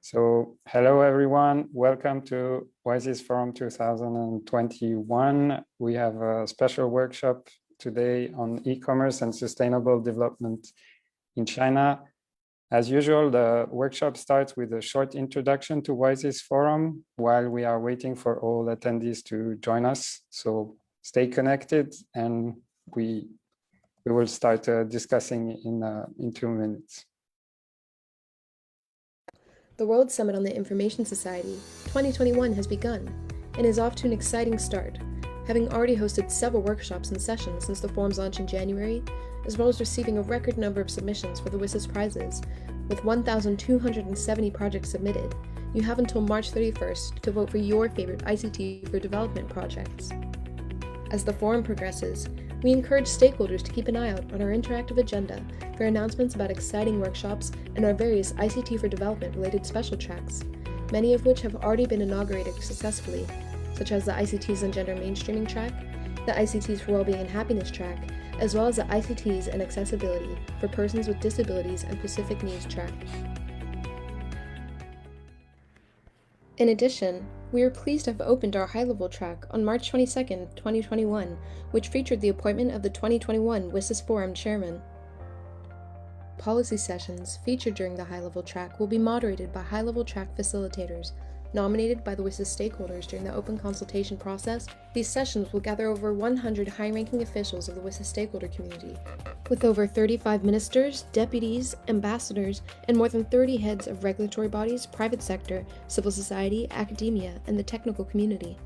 So hello, everyone. Welcome to WISES Forum 2021. We have a special workshop today on e-commerce and sustainable development in China. As usual, the workshop starts with a short introduction to WISES Forum while we are waiting for all attendees to join us. So stay connected and we will start discussing in 2 minutes. The World Summit on the Information Society 2021 has begun and is off to an exciting start, having already hosted several workshops and sessions since the forum's launch in January, as well as receiving a record number of submissions for the WSIS prizes. With 1,270 projects submitted, you have until March 31st to vote for your favorite ICT for development projects. As the forum progresses, we encourage stakeholders to keep an eye out on our interactive agenda for announcements about exciting workshops and our various ICT for development related special tracks, many of which have already been inaugurated successfully, such as the ICTs and Gender Mainstreaming track, the ICTs for Wellbeing and Happiness track, as well as the ICTs and Accessibility for Persons with Disabilities and Specific Needs track. In addition, we are pleased to have opened our high-level track on March 22, 2021, which featured the appointment of the 2021 WSIS Forum Chairman. Policy sessions featured during the high-level track will be moderated by high-level track facilitators, nominated by the WSIS stakeholders during the open consultation process. These sessions will gather over 100 high-ranking officials of the WSIS stakeholder community, with over 35 ministers, deputies, ambassadors, and more than 30 heads of regulatory bodies, private sector, civil society, academia, and the technical community.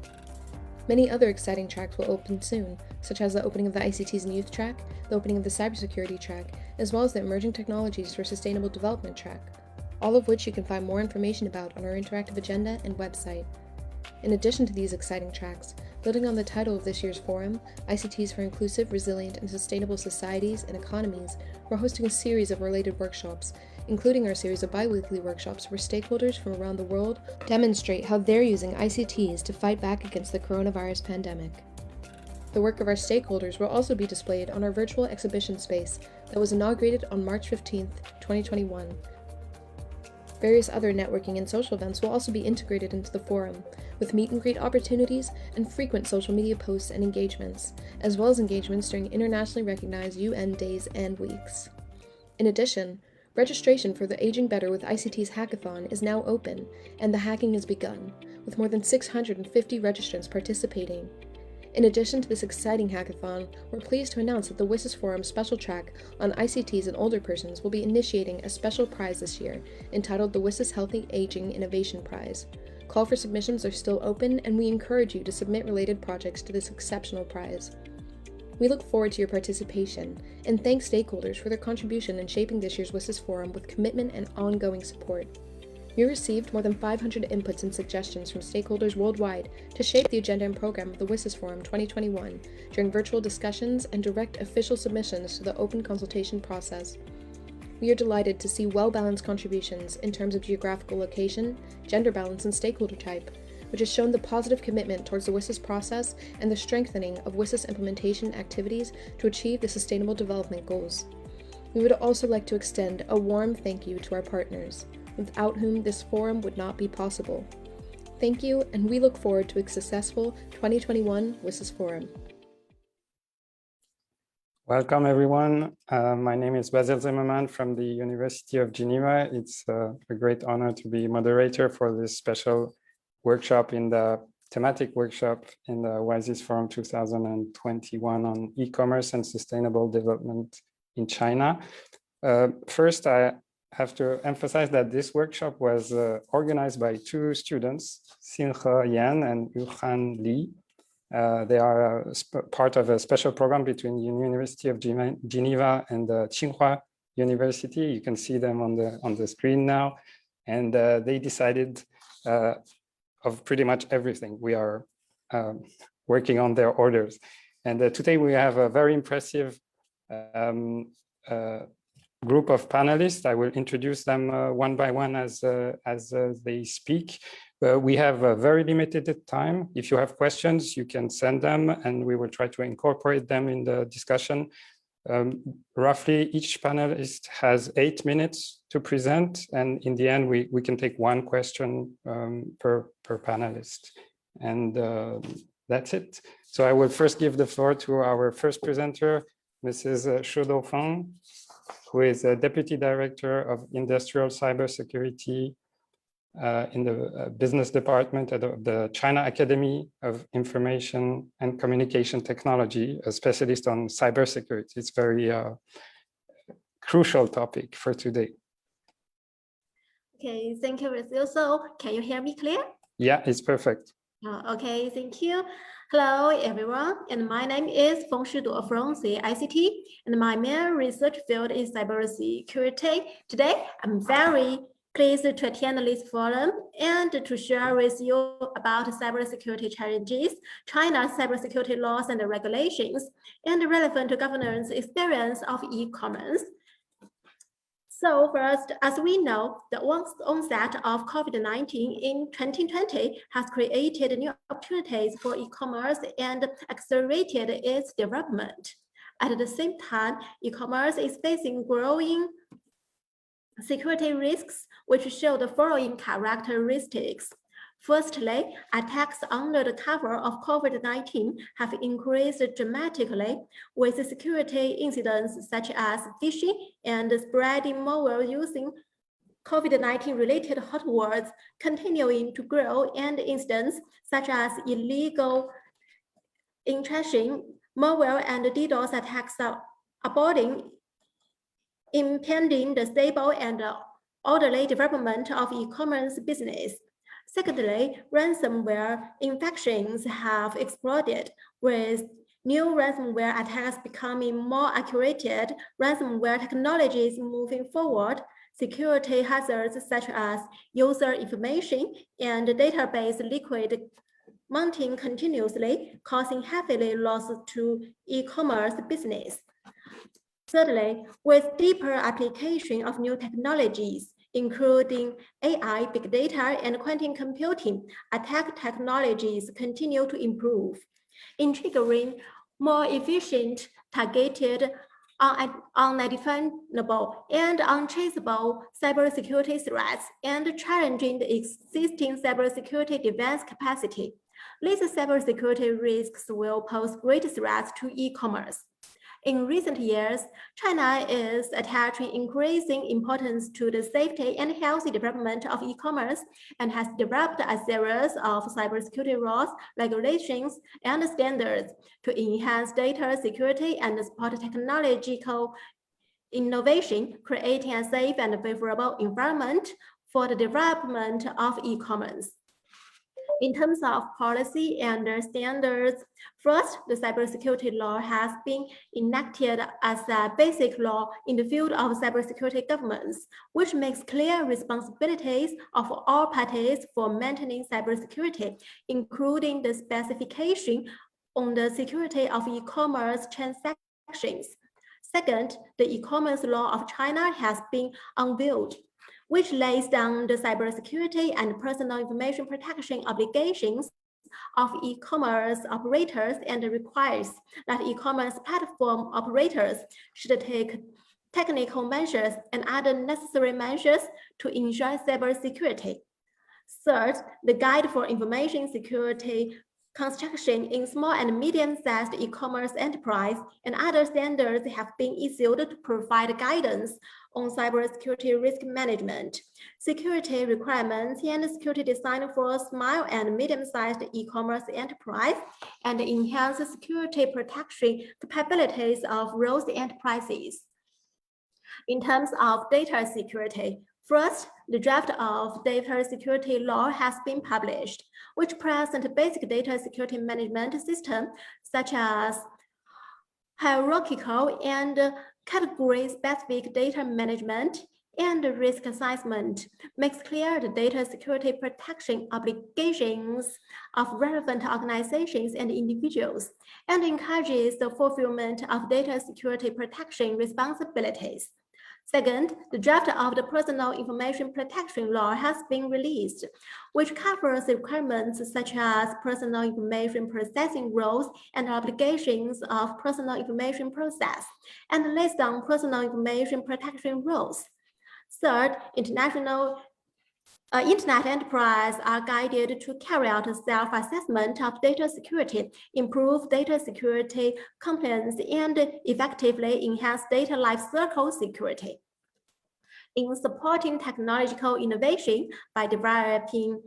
Many other exciting tracks will open soon, such as the opening of the ICTs and Youth track, the opening of the Cybersecurity track, as well as the Emerging Technologies for Sustainable Development track, all of which you can find more information about on our interactive agenda and website. In addition to these exciting tracks, building on the title of this year's forum, ICTs for Inclusive, Resilient, and Sustainable Societies and Economies, we're hosting a series of related workshops, including our series of bi-weekly workshops where stakeholders from around the world demonstrate how they're using ICTs to fight back against the coronavirus pandemic. The work of our stakeholders will also be displayed on our virtual exhibition space that was inaugurated on March 15, 2021. Various other networking and social events will also be integrated into the forum, with meet and greet opportunities and frequent social media posts and engagements, as well as engagements during internationally recognized UN days and weeks. In addition, registration for the Aging Better with ICTs Hackathon is now open, and the hacking has begun, with more than 650 registrants participating. In addition to this exciting hackathon, we're pleased to announce that the WSIS Forum special track on ICTs and older persons will be initiating a special prize this year, entitled the WSIS Healthy Aging Innovation Prize. Call for submissions are still open, and we encourage you to submit related projects to this exceptional prize. We look forward to your participation, and thank stakeholders for their contribution in shaping this year's WSIS Forum with commitment and ongoing support. We received more than 500 inputs and suggestions from stakeholders worldwide to shape the agenda and program of the WSIS Forum 2021 during virtual discussions and direct official submissions to the open consultation process. We are delighted to see well-balanced contributions in terms of geographical location, gender balance, and stakeholder type, which has shown the positive commitment towards the WSIS process and the strengthening of WSIS implementation activities to achieve the Sustainable Development Goals. We would also like to extend a warm thank you to our partners, without whom this forum would not be possible. Thank you, and we look forward to a successful 2021 WSIS Forum. Welcome, everyone. My name is Basil Zimmerman from the University of Geneva. It's a great honor to be moderator for this special workshop in the thematic workshop in the WISES Forum 2021 on e-commerce and sustainable development in China. First, I have to emphasize that this workshop was organized by two students, Xinhe Yan and Yuhan Li. They are part of a special program between the University of Geneva and Tsinghua University. You can see them on the screen now. And they decided of pretty much everything. We are working on their orders. And today we have a very impressive group of panelists. I will introduce them one by one as they speak. We have a very limited time. If you have questions, you can send them and we will try to incorporate them in the discussion. Roughly each panelist has 8 minutes to present, and in the end we can take one question per panelist, and that's it. So I will first give the floor to our first presenter, Mrs. Xu Doufeng, who is a Deputy Director of Industrial Cybersecurity in the business department of the China Academy of Information and Communication Technology, a specialist on cybersecurity. It's very crucial topic for today. Okay, thank you, Brazil. So can you hear me clear? Yeah, it's perfect. Okay, thank you. Hello, everyone, and my name is Feng Shidu from CICT, and my main research field is cybersecurity. Today, I'm very pleased to attend this forum and to share with you about cybersecurity challenges, China's cybersecurity laws and regulations, and relevant governance experience of e-commerce. So first, as we know, the onset of COVID-19 in 2020 has created new opportunities for e-commerce and accelerated its development. At the same time, e-commerce is facing growing security risks, which show the following characteristics. Firstly, attacks under the cover of COVID-19 have increased dramatically, with security incidents such as phishing and spreading malware using COVID-19 related hot words continuing to grow, and incidents such as illegal intrusion, malware, and DDoS attacks are abounding, impeding the stable and orderly development of e-commerce business. Secondly, ransomware infections have exploded, with new ransomware attacks becoming more accurate, ransomware technologies moving forward, security hazards such as user information and database liquid mounting continuously, causing heavy losses to e-commerce business. Thirdly, with deeper application of new technologies, including AI, big data, and quantum computing, attack technologies continue to improve, triggering more efficient, targeted, unidentifiable, and untraceable cybersecurity threats, and challenging the existing cybersecurity defense capacity. These cybersecurity risks will pose great threats to e-commerce. In recent years, China is attaching increasing importance to the safety and healthy development of e-commerce and has developed a series of cybersecurity laws, regulations, and standards to enhance data security and support technological innovation, creating a safe and favorable environment for the development of e-commerce. In terms of policy and standards, first, the cybersecurity law has been enacted as a basic law in the field of cybersecurity governance, which makes clear responsibilities of all parties for maintaining cybersecurity, including the specification on the security of e-commerce transactions. Second, the e-commerce law of China has been unveiled, which lays down the cybersecurity and personal information protection obligations of e-commerce operators and requires that e-commerce platform operators should take technical measures and other necessary measures to ensure cybersecurity. Third, the Guide for Information Security Construction in Small and Medium-Sized E-commerce Enterprise and other standards have been issued to provide guidance on cybersecurity risk management, security requirements, and security design for small and medium-sized e-commerce enterprise, and enhance security protection capabilities of those enterprises. In terms of data security, first, the draft of data security law has been published, which presents a basic data security management system, such as hierarchical and category-specific data management and risk assessment, makes clear the data security protection obligations of relevant organizations and individuals, and encourages the fulfillment of data security protection responsibilities. Second, the draft of the Personal Information Protection Law has been released, which covers requirements such as personal information processing rules and obligations of personal information process, and lists on personal information protection rules. Third, Internet enterprises are guided to carry out a self-assessment of data security, improve data security compliance, and effectively enhance data lifecycle security. In supporting technological innovation by developing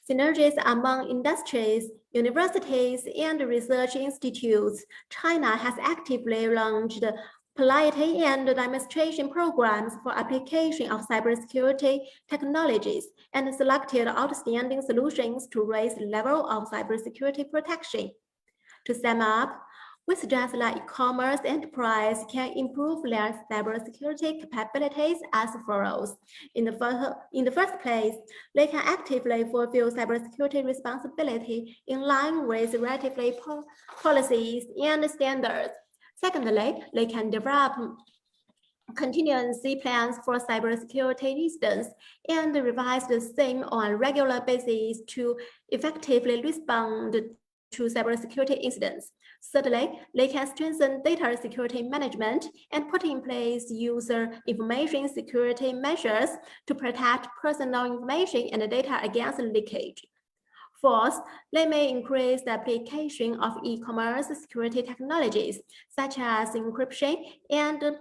synergies among industries, universities, and research institutes, China has actively launched piloting and demonstration programs for application of cybersecurity technologies and selected outstanding solutions to raise the level of cybersecurity protection. To sum up, we suggest that e-commerce enterprise can improve their cybersecurity capabilities as follows. In the first place, they can actively fulfill cybersecurity responsibility in line with relatively policies and standards. Secondly, they can develop contingency plans for cybersecurity incidents and revise the same on a regular basis to effectively respond to cybersecurity incidents. Thirdly, they can strengthen data security management and put in place user information security measures to protect personal information and data against leakage. Fourth, they may increase the application of e-commerce security technologies, such as encryption and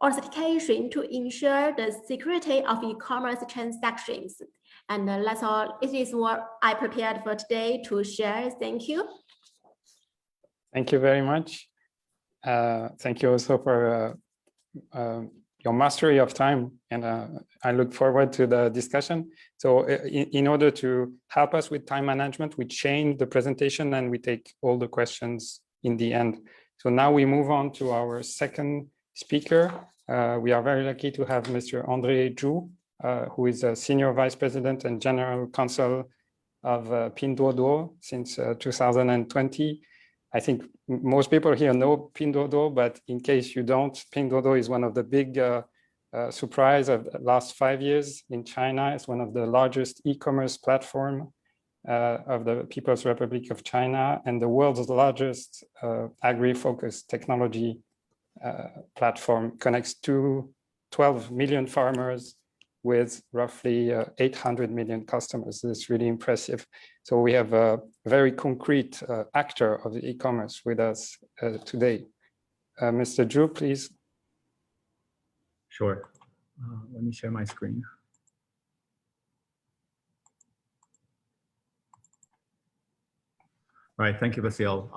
authentication to ensure the security of e-commerce transactions. And that's all. It is what I prepared for today to share. Thank you. Thank you very much. Thank you also for your mastery of time, and I look forward to the discussion. So in order to help us with time management, we change the presentation and we take all the questions in the end. So now we move on to our second speaker. We are very lucky to have Mr. André Zhu, who is a Senior Vice President and General Counsel of Pinduoduo since 2020. I think most people here know Pinduoduo, but in case you don't, Pinduoduo is one of the big surprise of the last 5 years in China. It's one of the largest e-commerce platform of the People's Republic of China and the world's largest agri-focused technology platform. Connects to 12 million farmers with roughly 800 million customers. It's really impressive. So we have a very concrete actor of the e-commerce with us today. Mr. Zhu, please. Sure. Let me share my screen. All right, thank you, Basile.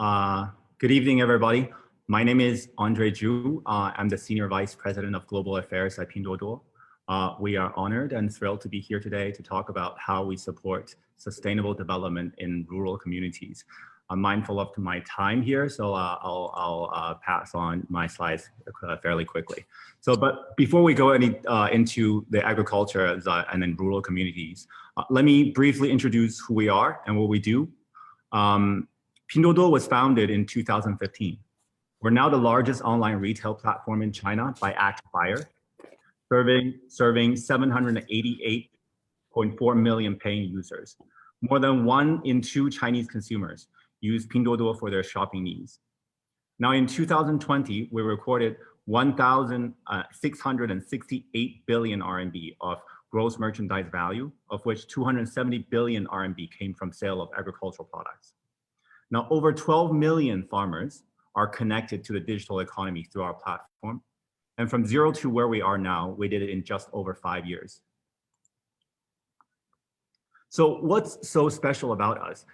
Good evening, everybody. My name is André Zhu. I'm the Senior Vice President of Global Affairs at Pinduoduo. We are honored and thrilled to be here today to talk about how we support sustainable development in rural communities. I'm mindful of my time here, so I'll pass on my slides fairly quickly. But before we go into the agriculture and then rural communities, let me briefly introduce who we are and what we do. Pinduoduo was founded in 2015. We're now the largest online retail platform in China by active buyer, serving 788.4 million paying users. More than 1 in 2 Chinese consumers use Pinduoduo for their shopping needs. Now in 2020, we recorded 1,668 billion RMB of gross merchandise value, of which 270 billion RMB came from sale of agricultural products. Now over 12 million farmers are connected to the digital economy through our platform. And from 0 to where we are now, we did it in just over 5 years. So what's so special about us?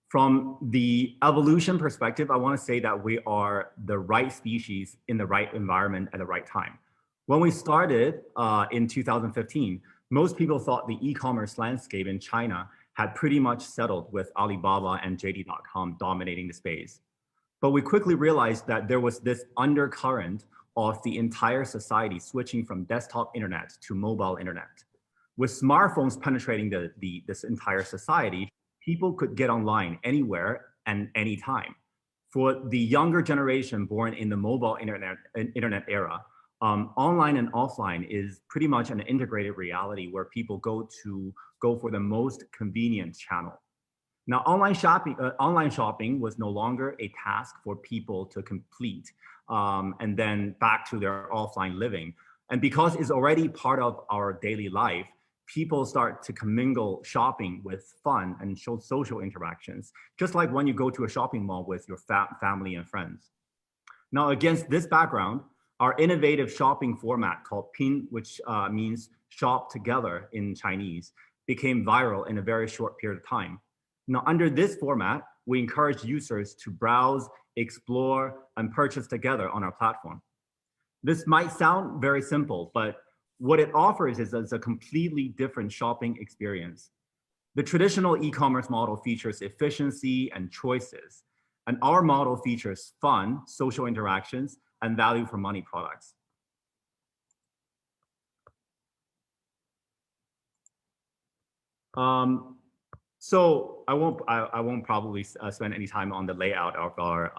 From the evolution perspective, I want to say that we are the right species in the right environment at the right time. When we started in 2015, most people thought the e-commerce landscape in China had pretty much settled with Alibaba and JD.com dominating the space. But we quickly realized that there was this undercurrent of the entire society switching from desktop internet to mobile internet. With smartphones penetrating this entire society, people could get online anywhere and anytime. For the younger generation born in the mobile internet era, Online and offline is pretty much an integrated reality where people go for the most convenient channel. Now, online shopping was no longer a task for people to complete and then back to their offline living. And because it's already part of our daily life, people start to commingle shopping with fun and show social interactions, just like when you go to a shopping mall with your family and friends. Now, against this background, our innovative shopping format called Pin, which means shop together in Chinese, became viral in a very short period of time. Now, under this format, we encourage users to browse, explore, and purchase together on our platform. This might sound very simple, but what it offers is a completely different shopping experience. The traditional e-commerce model features efficiency and choices, and our model features fun, social interactions, and value for money products. So I won't probably spend any time on the layout of our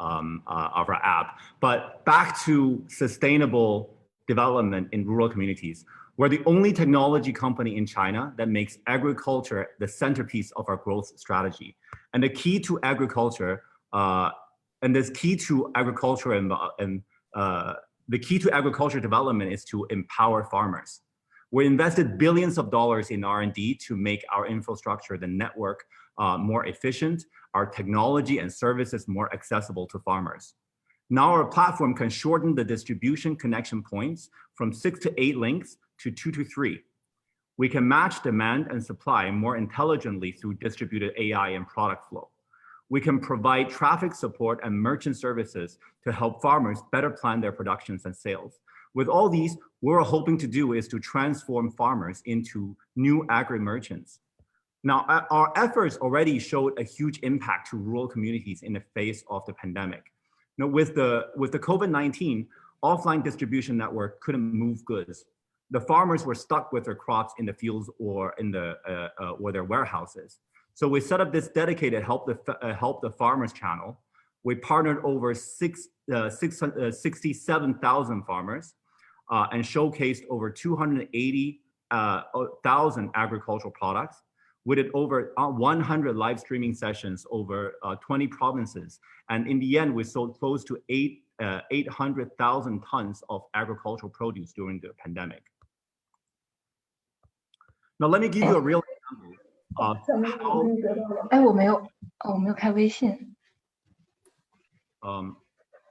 app, but back to sustainable development in rural communities. We're the only technology company in China that makes agriculture the centerpiece of our growth strategy. And the key to agriculture, the key to agriculture development is to empower farmers. We invested billions of dollars in R&D to make our infrastructure, the network, more efficient, our technology and services more accessible to farmers. Now our platform can shorten the distribution connection points from 6 to 8 links to 2 to 3. We can match demand and supply more intelligently through distributed AI and product flow. We can provide traffic support and merchant services to help farmers better plan their productions and sales. With all these, what we're hoping to do is to transform farmers into new agri-merchants. Now, our efforts already showed a huge impact to rural communities in the face of the pandemic. Now, with the COVID-19, offline distribution network couldn't move goods. The farmers were stuck with their crops in the fields or in or their warehouses. So we set up this dedicated help the farmers channel. We partnered over 67,000 farmers and showcased over 280,000 agricultural products. We did over 100 live streaming sessions over 20 provinces. And in the end, we sold close to 800,000 tons of agricultural produce during the pandemic. Now, let me give you a real example of how...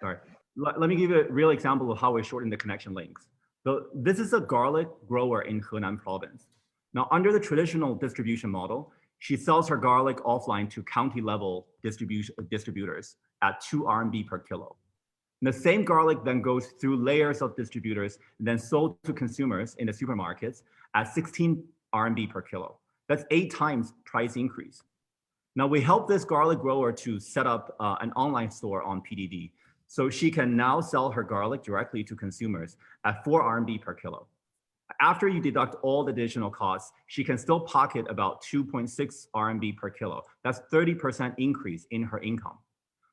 Sorry. Let me give you a real example of how we shorten the connection links. So this is a garlic grower in Henan province. Now, under the traditional distribution model, she sells her garlic offline to county level distributors at 2 RMB per kilo. And the same garlic then goes through layers of distributors, then sold to consumers in the supermarkets at 16 RMB per kilo. That's 8 times price increase. Now we help this garlic grower to set up an online store on PDD. So she can now sell her garlic directly to consumers at 4 RMB per kilo. After you deduct all the additional costs, she can still pocket about 2.6 RMB per kilo. That's 30% increase in her income.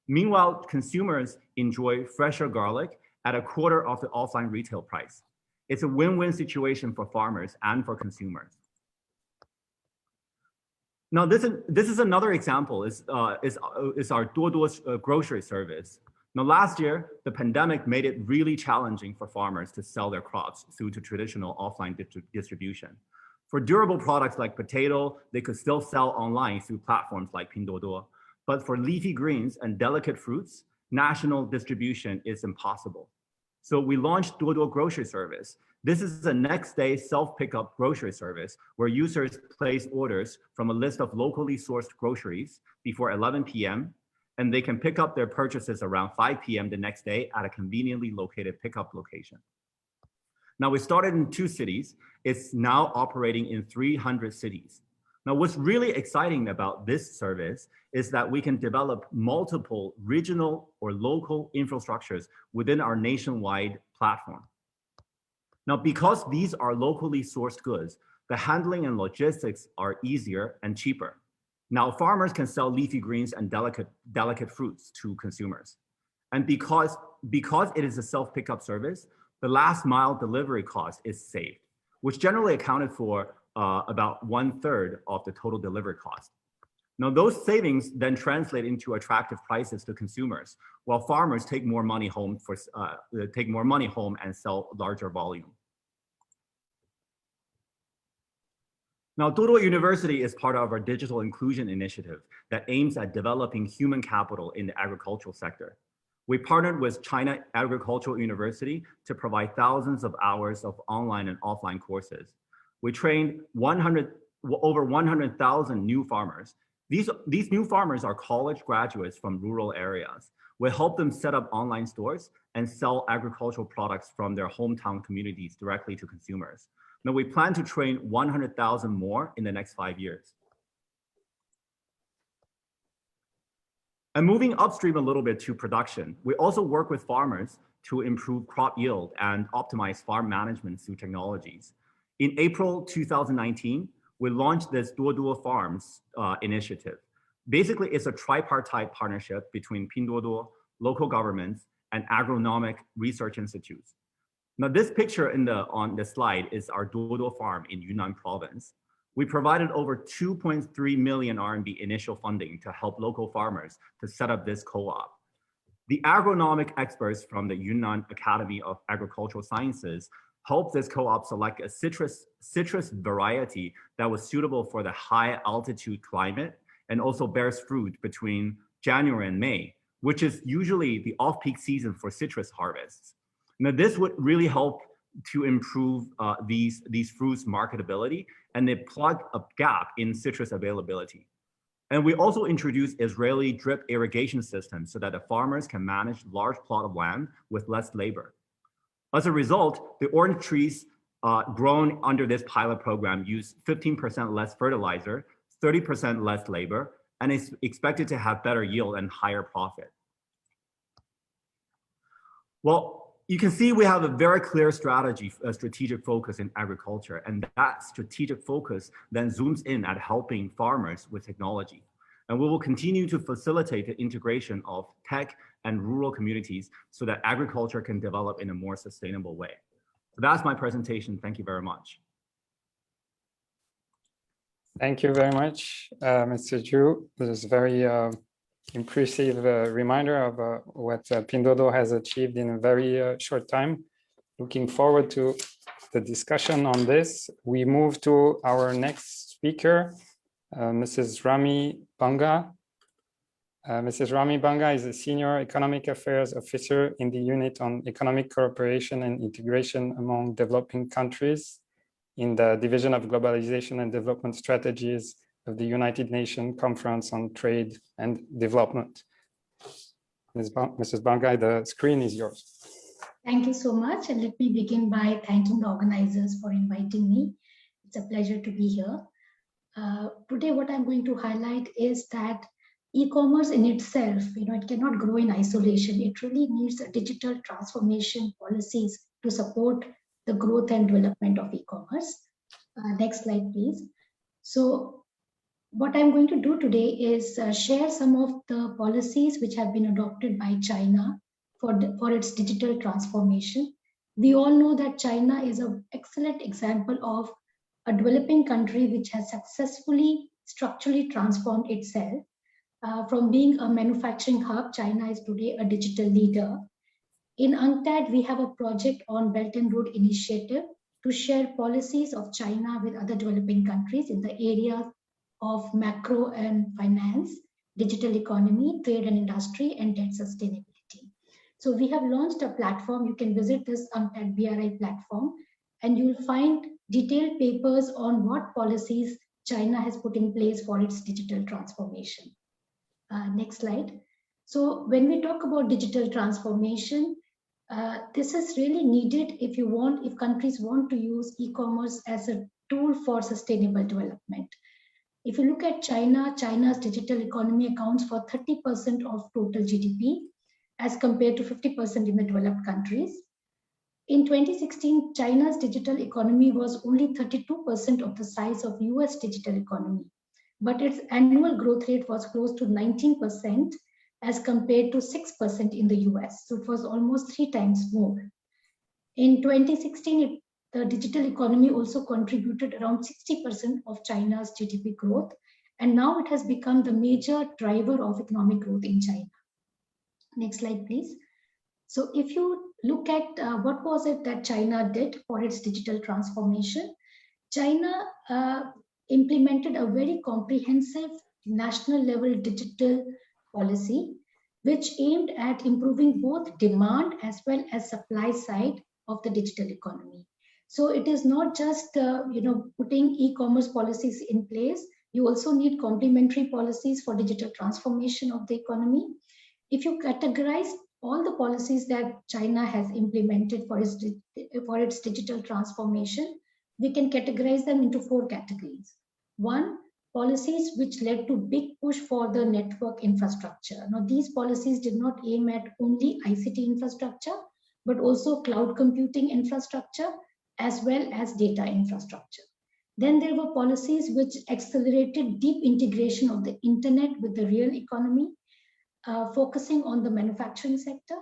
Meanwhile, consumers enjoy fresher garlic at a quarter of the offline retail price. It's a win-win situation for farmers and for consumers. Now, this is another example, is our Duoduo grocery service. Now, last year, the pandemic made it really challenging for farmers to sell their crops through to traditional offline distribution. For durable products like potato, they could still sell online through platforms like Pinduoduo. But for leafy greens and delicate fruits, national distribution is impossible. So we launched Duoduo grocery service. This is a next day self-pickup grocery service where users place orders from a list of locally sourced groceries before 11 p.m. and they can pick up their purchases around 5 p.m. the next day at a conveniently located pickup location. Now, we started in 2 cities. It's now operating in 300 cities. Now, what's really exciting about this service is that we can develop multiple regional or local infrastructures within our nationwide platform. Now, because these are locally sourced goods, the handling and logistics are easier and cheaper. Now, farmers can sell leafy greens and delicate fruits to consumers. And because it is a self-pickup service, the last mile delivery cost is saved, which generally accounted for about 1/3 of the total delivery cost. Now, those savings then translate into attractive prices to consumers, while farmers take more money home and sell larger volume. Now, Duoduo University is part of our digital inclusion initiative that aims at developing human capital in the agricultural sector. We partnered with China Agricultural University to provide thousands of hours of online and offline courses. We trained over 100,000 new farmers. These new farmers are college graduates from rural areas. We help them set up online stores and sell agricultural products from their hometown communities directly to consumers. Now, we plan to train 100,000 more in the next 5 years. And moving upstream a little bit to production, we also work with farmers to improve crop yield and optimize farm management through technologies. In April 2019, we launched this Duoduo Farms initiative. Basically, it's a tripartite partnership between Pinduoduo, local governments, and agronomic research institutes. Now, this picture on the slide is our Duoduo farm in Yunnan province. We provided over 2.3 million RMB initial funding to help local farmers to set up this co-op. The agronomic experts from the Yunnan Academy of Agricultural Sciences helped this co-op select a citrus variety that was suitable for the high altitude climate and also bears fruit between January and May, which is usually the off-peak season for citrus harvests. Now, this would really help to improve these fruits' marketability, and they plug a gap in citrus availability. And we also introduced Israeli drip irrigation systems so that the farmers can manage large plot of land with less labor. As a result, the orange trees grown under this pilot program use 15% less fertilizer, 30% less labor, and is expected to have better yield and higher profit. Well, you can see we have a very clear strategic focus in agriculture, and that strategic focus then zooms in at helping farmers with technology. And we will continue to facilitate the integration of tech and rural communities so that agriculture can develop in a more sustainable way. So that's my presentation. Thank you very much. Thank you very much, Mr. Zhu. This is very impressive reminder of what Pinduoduo has achieved in a very short time. Looking forward to the discussion on this. We move to our next speaker, Mrs. Rami Banga. Mrs. Rami Banga is a Senior Economic Affairs Officer in the Unit on Economic Cooperation and Integration among Developing Countries in the Division of Globalization and Development Strategies of the United Nations Conference on Trade and Development. Mrs. Banga, the screen is yours. Thank you so much. And let me begin by thanking the organizers for inviting me. It's a pleasure to be here. Today, what I'm going to highlight is that e-commerce in itself, it cannot grow in isolation. It really needs a digital transformation policies to support the growth and development of e-commerce. Next slide, please. So what I'm going to do today is share some of the policies which have been adopted by China for its digital transformation. We all know that China is an excellent example of a developing country which has successfully structurally transformed itself. From being a manufacturing hub, China is today a digital leader. In UNCTAD, we have a project on Belt and Road Initiative to share policies of China with other developing countries in the areas of macro and finance, digital economy, trade and industry, and debt sustainability. So we have launched a platform. You can visit this UNCTAD BRI platform, and you'll find detailed papers on what policies China has put in place for its digital transformation. Next slide. So when we talk about digital transformation, this is really needed if countries want to use e-commerce as a tool for sustainable development. If you look at China, China's digital economy accounts for 30% of total GDP as compared to 50% in the developed countries. In 2016, China's digital economy was only 32% of the size of US digital economy, but its annual growth rate was close to 19% as compared to 6% in the US. So it was almost 3 times more. In 2016, the digital economy also contributed around 60% of China's GDP growth, and now it has become the major driver of economic growth in China. Next slide, please. So if you look at what was it that China did for its digital transformation, China implemented a very comprehensive national level digital policy, which aimed at improving both demand as well as supply side of the digital economy. So it is not just putting e-commerce policies in place. You also need complementary policies for digital transformation of the economy. If you categorize all the policies that China has implemented for its digital transformation, we can categorize them into 4 categories. One, policies which led to big push for the network infrastructure. Now, these policies did not aim at only ICT infrastructure, but also cloud computing infrastructure, as well as data infrastructure. Then there were policies which accelerated deep integration of the internet with the real economy, focusing on the manufacturing sector.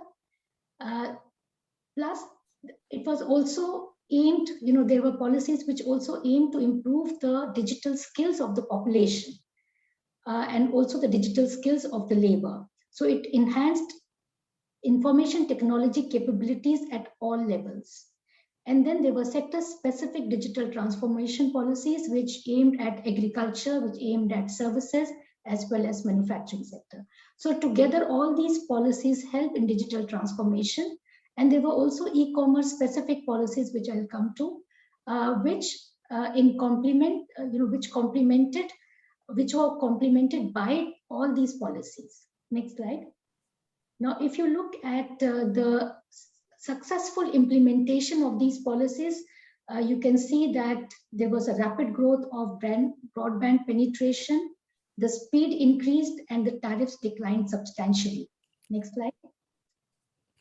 Plus, it was also aimed, there were policies which also aimed to improve the digital skills of the population and also the digital skills of the labor. So it enhanced information technology capabilities at all levels. And then there were sector-specific digital transformation policies which aimed at agriculture, which aimed at services, as well as manufacturing sector. So together, all these policies help in digital transformation. And there were also e-commerce specific policies, which I'll come to, which were complemented by all these policies. Next slide. Now, if you look at the successful implementation of these policies, you can see that there was a rapid growth of broadband penetration, the speed increased, and the tariffs declined substantially. Next slide.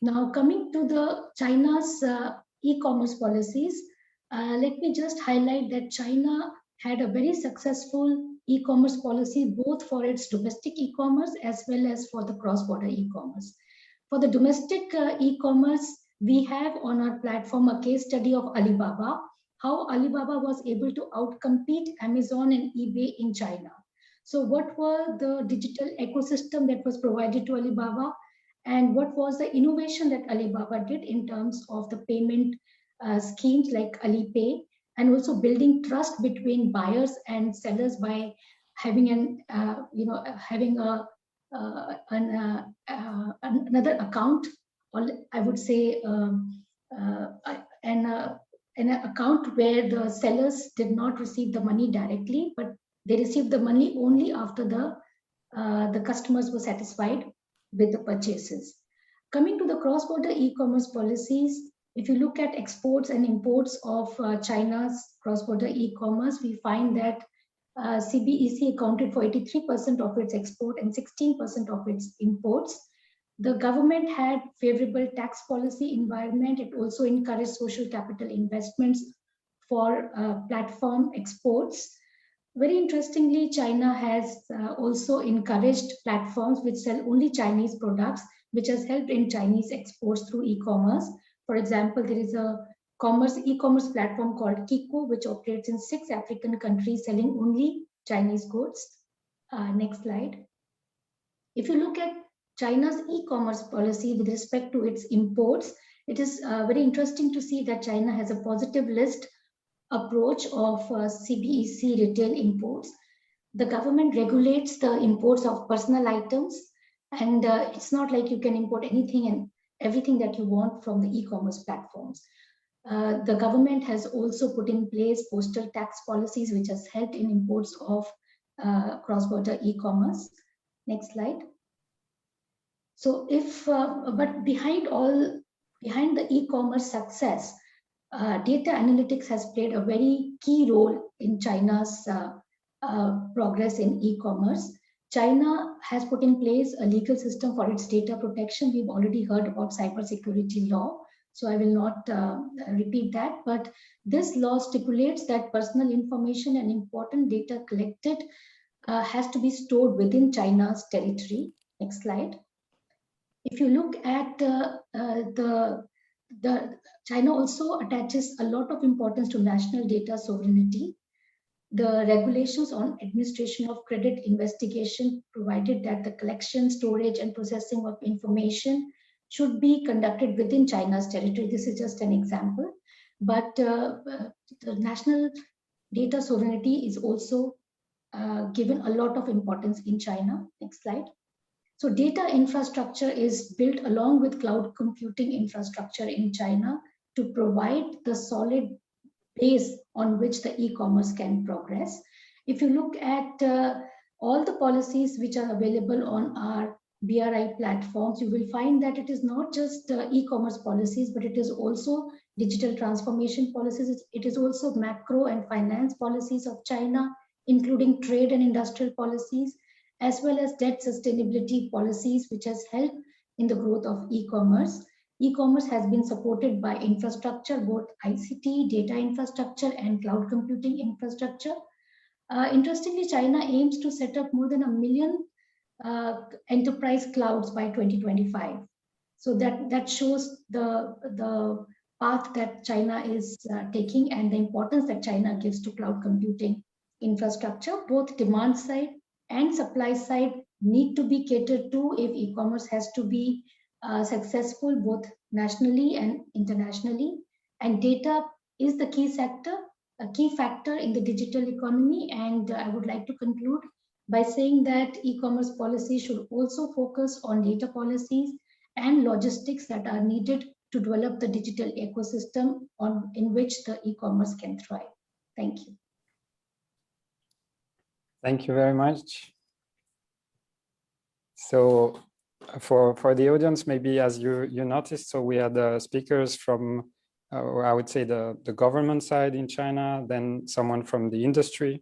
Now, coming to the China's e-commerce policies, let me just highlight that China had a very successful e-commerce policy, both for its domestic e-commerce as well as for the cross-border e-commerce. For the domestic e-commerce, we have on our platform a case study of Alibaba, how Alibaba was able to outcompete Amazon and eBay in China. So what were the digital ecosystem that was provided to Alibaba, and what was the innovation that Alibaba did in terms of the payment schemes like Alipay, and also building trust between buyers and sellers by having another account, or I would say an account where the sellers did not receive the money directly, but they received the money only after the customers were satisfied with the purchases. Coming to the cross-border e-commerce policies, if you look at exports and imports of China's cross-border e-commerce, we find that CBEC accounted for 83% of its export and 16% of its imports. The government had favorable tax policy environment. It also encouraged social capital investments for platform exports. Very interestingly, China has also encouraged platforms which sell only Chinese products, which has helped in Chinese exports through e-commerce. For example, there is a e-commerce platform called Kiku, which operates in 6 African countries selling only Chinese goods. Next slide. If you look at China's e-commerce policy with respect to its imports, it is very interesting to see that China has a positive list approach of CBEC retail imports. The government regulates the imports of personal items, and it's not like you can import anything and everything that you want from the e-commerce platforms. The government has also put in place postal tax policies, which has helped in imports of cross-border e-commerce. Next slide. So but behind the e-commerce success, data analytics has played a very key role in China's progress in e-commerce. China has put in place a legal system for its data protection. We've already heard about cybersecurity law, so I will not repeat that. But this law stipulates that personal information and important data collected has to be stored within China's territory. Next slide. If you look at the China also attaches a lot of importance to national data sovereignty. The regulations on administration of credit investigation provided that the collection, storage, and processing of information should be conducted within China's territory. This is just an example. But the national data sovereignty is also given a lot of importance in China. Next slide. So data infrastructure is built along with cloud computing infrastructure in China to provide the solid base on which the e-commerce can progress. If you look at all the policies which are available on our BRI platforms, you will find that it is not just e-commerce policies, but it is also digital transformation policies. It is also macro and finance policies of China, including trade and industrial policies, as well as debt sustainability policies, which has helped in the growth of e-commerce. E-commerce has been supported by infrastructure, both ICT, data infrastructure, and cloud computing infrastructure. Interestingly, China aims to set up more than 1 million enterprise clouds by 2025. So that shows the path that China is taking and the importance that China gives to cloud computing infrastructure. Both demand side and supply side need to be catered to if e-commerce has to be successful both nationally and internationally. And data is the key factor in the digital economy. And I would like to conclude by saying that e-commerce policy should also focus on data policies and logistics that are needed to develop the digital ecosystem in which the e-commerce can thrive. Thank you. Thank you very much. So for the audience, maybe as you noticed, so we had speakers from, I would say the government side in China, then someone from the industry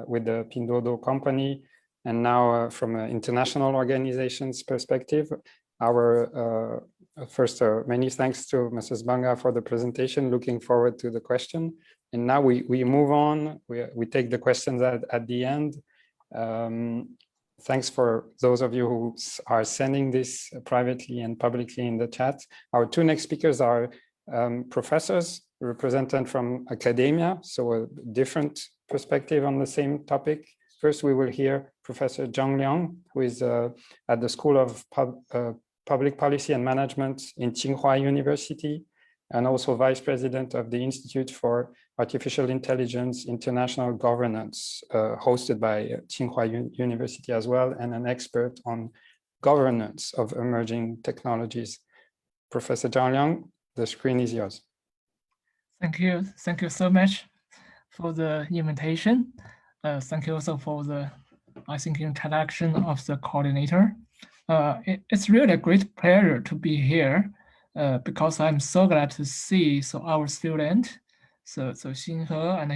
with the Pinduoduo company, and now from an international organization's perspective. Our first, many thanks to Mrs. Banga for the presentation. Looking forward to the question. And now we move on. We take the questions at the end. Thanks for those of you who are sending this privately and publicly in the chat. Our two next speakers are professors, represented from academia, so a different perspective on the same topic. First, we will hear Professor Zhang Liang, who is at the School of Public Policy and Management in Tsinghua University, and also Vice President of the Institute for Artificial Intelligence International Governance, hosted by Tsinghua University as well, and an expert on governance of emerging technologies. Professor Zhang Liang, the screen is yours. Thank you. Thank you so much for the invitation. Thank you also for the, I think, introduction of the coordinator. It's really a great pleasure to be here because I'm so glad to see our student, so Xin He and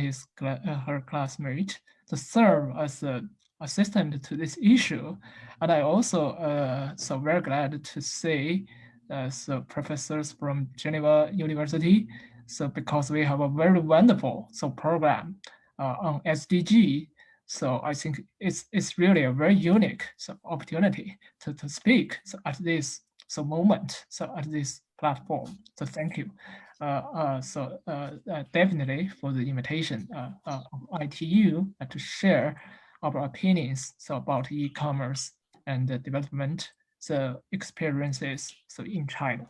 her classmate, to serve as an assistant to this issue. And I also so very glad to see professors from Geneva University. So because we have a very wonderful program on SDG. So I think it's really a very unique opportunity to speak at this moment, at this platform. So thank you. Definitely for the invitation of ITU to share our opinions about e-commerce and the development, experiences in China.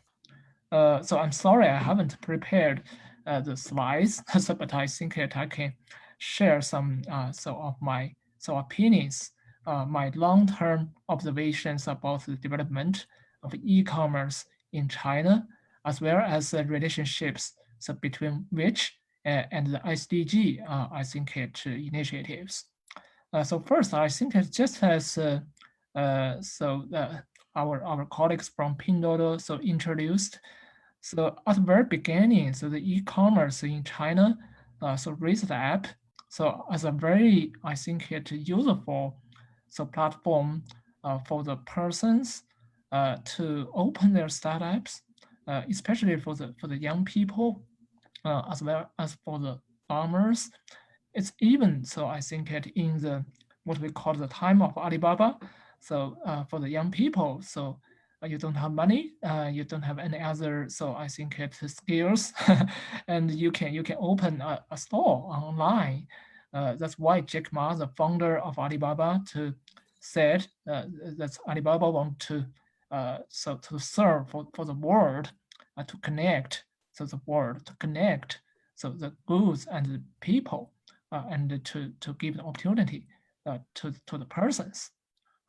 So I'm sorry I haven't prepared the slides, but I think that I can share some of my opinions, my long-term observations about the development of e-commerce in China, as well as the relationships between which and the SDG, I think, initiatives. So first, I think it just as our colleagues from Pinduoduo introduced. So at the very beginning, the e-commerce in China raised the app as a very, I think, useful platform for the persons to open their startups, especially for the young people, as well as for the farmers. It's even I think in the what we call the time of Alibaba. For the young people, you don't have money, you don't have any other, so I think it's skills, and you can open a store online. That's why Jack Ma, the founder of Alibaba, said that Alibaba want to to serve for the world, to connect, so the world to connect, so the goods and the people, and to give the opportunity to the persons.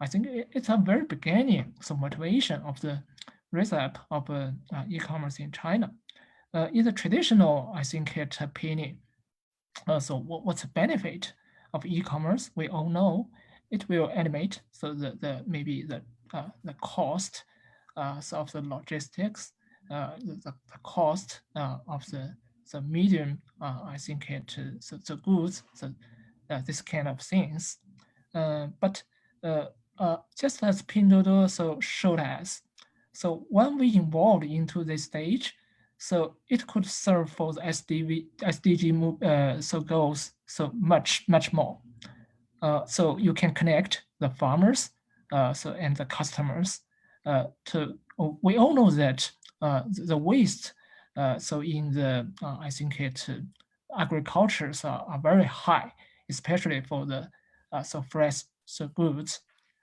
I think it's a very beginning, so motivation of the recipe of e-commerce in China. In the traditional, I think, opinion, so what's the benefit of e-commerce? We all know it will animate, so maybe the cost of the logistics, the cost of the medium, I think the goods, so this kind of things. But just as Pinduoduo so showed us, so when we involved into this stage, so it could serve for the SDG so goals so much more. So you can connect the farmers and the customers to. We all know that the waste so in the I think agricultures are very high, especially for the so fresh goods.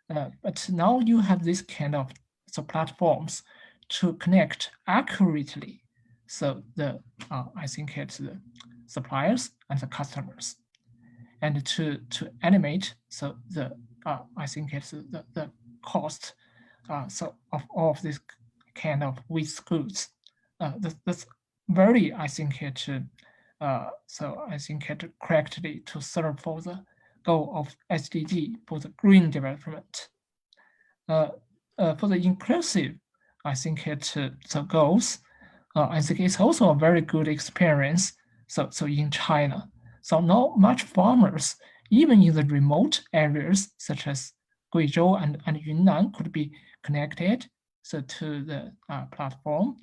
But now you have this kind of platforms to connect accurately, so the I think it's the suppliers and the customers, and to animate, so the I think it's the cost so of all of this kind of waste goods. That's very, I think so I think correctly to serve for the goal of SDG for the green development. For the inclusive, I think the goals. I think it's also a very good experience. So in China, so not much farmers, even in the remote areas such as Guizhou and Yunnan, could be connected so to the platform.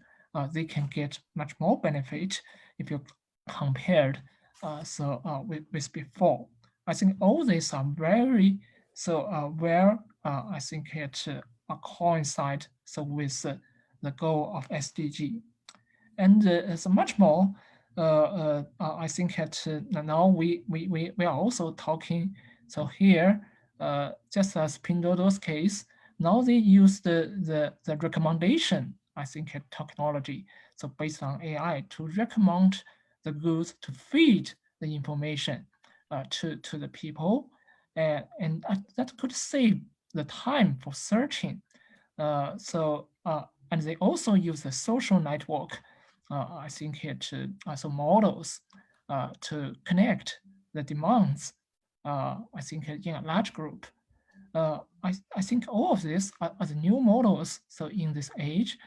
They can get much more benefit if you compared with before. I think all these are very where I think it coincide so with the goal of SDG, and so much more. I think that now we are also talking. So here, just as Pinduoduo's case, now they use the recommendation, I think, technology. So based on AI to recommend the goods, to feed the information to the people, and that could save the time for searching. And they also use the social network, I think, so models to connect the demands, I think, in a large group. I think all of this are the new models. So in this age,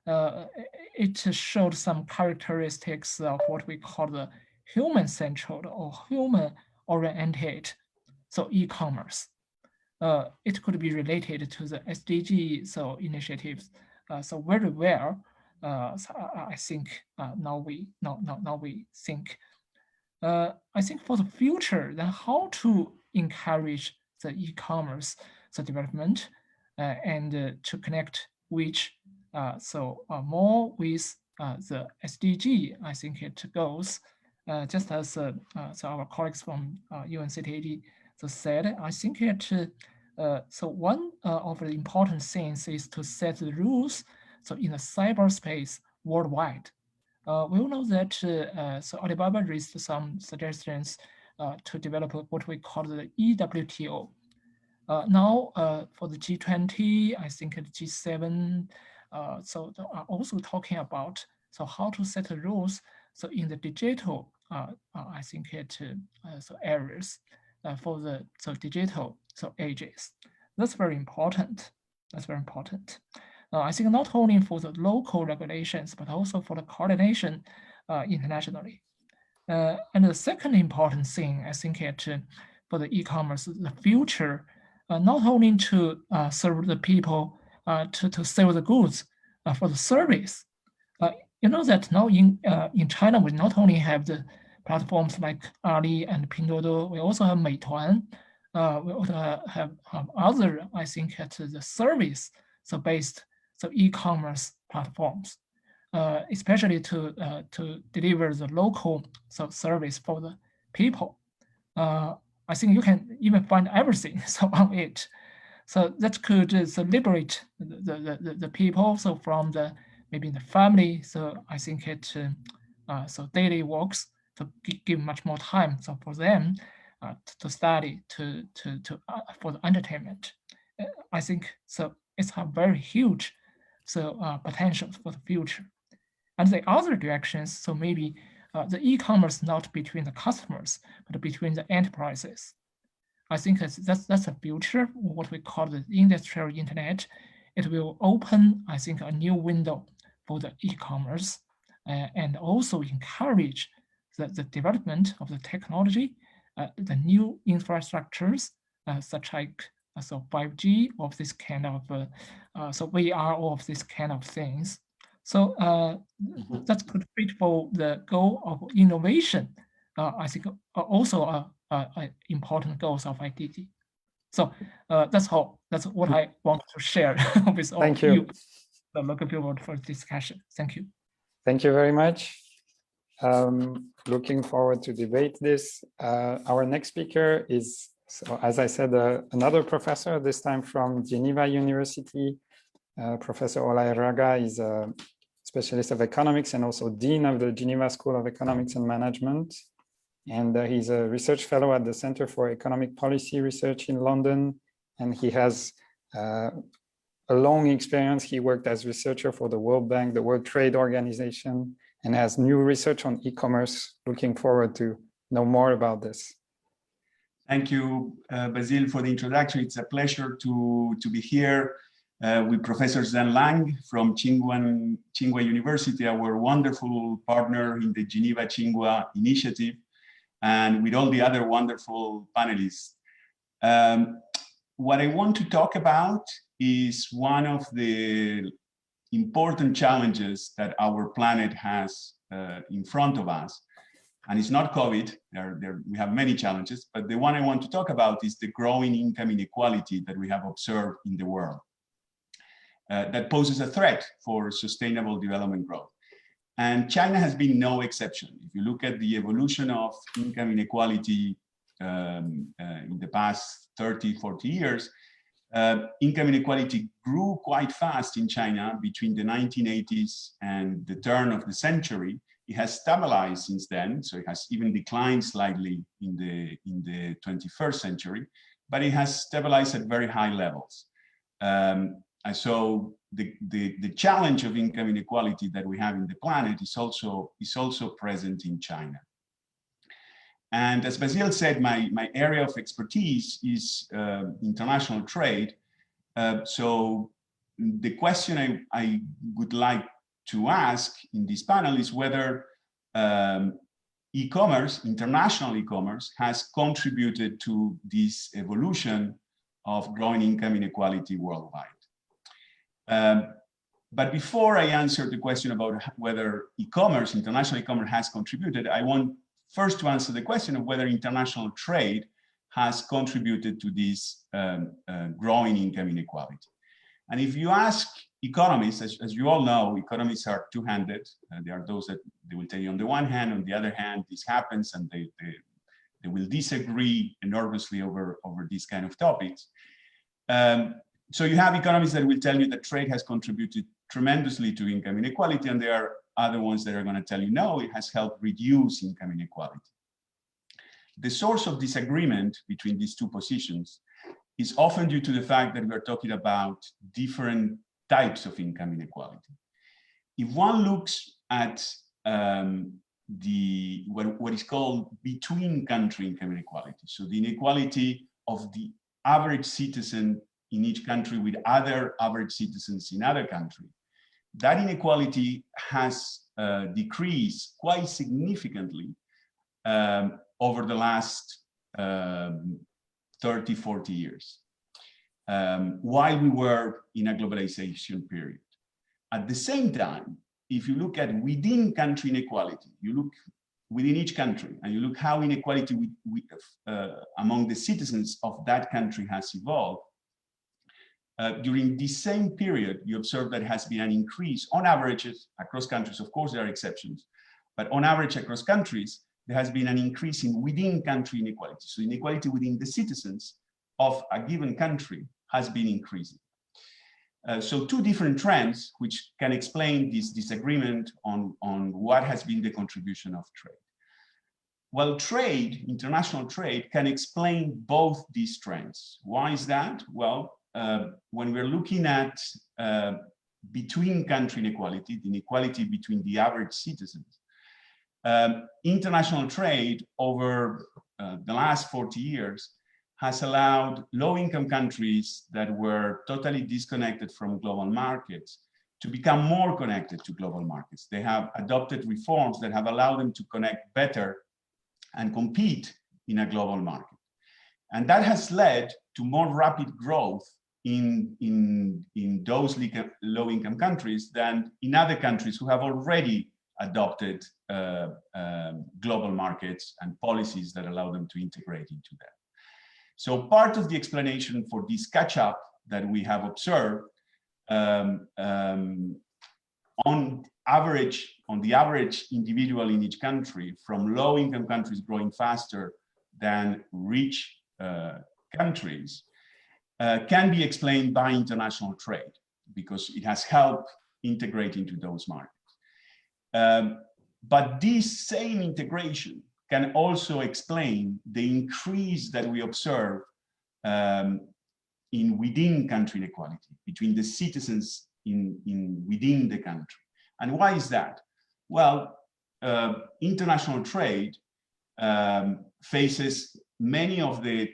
it showed some characteristics of what we call the human-centered or human-oriented, so e-commerce. It could be related to the SDG so initiatives. So very well. So I think now we think. I think for the future, then how to encourage the e-commerce the development and to connect which more with the SDG. I think it goes just as so our colleagues from UNCTAD said. I think it so one of the important things is to set the rules. So in the cyberspace worldwide, we all know that so Alibaba raised some suggestions to develop what we call the eWTO. Now for the G20, I think the G7, so are also talking about so how to set the rules. So in the digital, I think so areas for the digital ages. That's very important. That's very important. I think not only for the local regulations, but also for the coordination internationally. And the second important thing, I think, for the e-commerce, the future, not only to serve the people, to sell the goods, for the service. You know that now in China, we not only have the platforms like Ali and Pinduoduo, we also have Meituan. We also have other, I think, the service so based so e-commerce platforms, especially to deliver the local service for the people. I think you can even find everything so on it. So that could liberate the people, so from maybe the family. So I think it so daily works to give much more time so for them to study, for the entertainment. I think so it's a very huge potential for the future. And the other directions, so maybe the e-commerce not between the customers, but between the enterprises. I think that's a future, what we call the industrial internet. It will open, I think, a new window for the e-commerce and also encourage the development of the technology, the new infrastructures, such like 5G of this kind of, so VR of this kind of things. So that could fit for the goal of innovation. I think also important goals of IDD. So that's all. That's what I want to share with all of you. So looking forward for discussion. Thank you. Thank you very much. Looking forward to debate this. Our next speaker is, so as I said, another professor, this time from Geneva University. Professor Olay Raga is a specialist of economics and also dean of the Geneva School of Economics and Management. And he's a research fellow at the Center for Economic Policy Research in London. And he has a long experience. He worked as researcher for the World Bank, the World Trade Organization, and has new research on e-commerce. Looking forward to know more about this. Thank you, Basile, for the introduction. It's a pleasure to be here with Professor Zhen Lang from Tsinghua University, our wonderful partner in the Geneva Tsinghua initiative, and with all the other wonderful panelists. What I want to talk about is one of the important challenges that our planet has in front of us. And it's not COVID, we have many challenges, but the one I want to talk about is the growing income inequality that we have observed in the world. That poses a threat for sustainable development growth. And China has been no exception. If you look at the evolution of income inequality in the past 30, 40 years, income inequality grew quite fast in China between the 1980s and the turn of the century. It has stabilized since then, so it has even declined slightly in the 21st century, but it has stabilized at very high levels. And so the challenge of income inequality that we have in the planet is also present in China. And as Basile said, my area of expertise is international trade. So the question I would like to ask in this panel is whether e-commerce, international e-commerce, has contributed to this evolution of growing income inequality worldwide. But before I answer the question about whether e-commerce, international e-commerce has contributed, I want first to answer the question of whether international trade has contributed to this growing income inequality. And if you ask economists, as you all know, economists are two-handed. They are those that they will tell you on the one hand, on the other hand, this happens, and they will disagree enormously over these kind of topics. So you have economists that will tell you that trade has contributed tremendously to income inequality, and there are other ones that are going to tell you, no, it has helped reduce income inequality. The source of disagreement between these two positions is often due to the fact that we're talking about different types of income inequality. If one looks at what is called between country income inequality, so the inequality of the average citizen in each country with other average citizens in other countries, that inequality has decreased quite significantly over the last 30, 40 years, while we were in a globalization period. At the same time, if you look at within country inequality, you look within each country and you look how inequality among the citizens of that country has evolved, during this same period, you observe that has been an increase on averages across countries. Of course, there are exceptions, but on average across countries, there has been an increase in within country inequality. So inequality within the citizens of a given country has been increasing. So two different trends which can explain this disagreement on what has been the contribution of trade. Well, trade, international trade, can explain both these trends. Why is that? Well, when we're looking at between country inequality, the inequality between the average citizens, international trade over the last 40 years has allowed low-income countries that were totally disconnected from global markets to become more connected to global markets. They have adopted reforms that have allowed them to connect better and compete in a global market. And that has led to more rapid growth in those low-income countries than in other countries who have already adopted global markets and policies that allow them to integrate into them. So part of the explanation for this catch-up that we have observed on the average individual in each country, from low-income countries growing faster than rich countries, can be explained by international trade, because it has helped integrate into those markets. But this same integration can also explain the increase that we observe in within country inequality between the citizens within the country. And why is that? Well, international trade faces many of the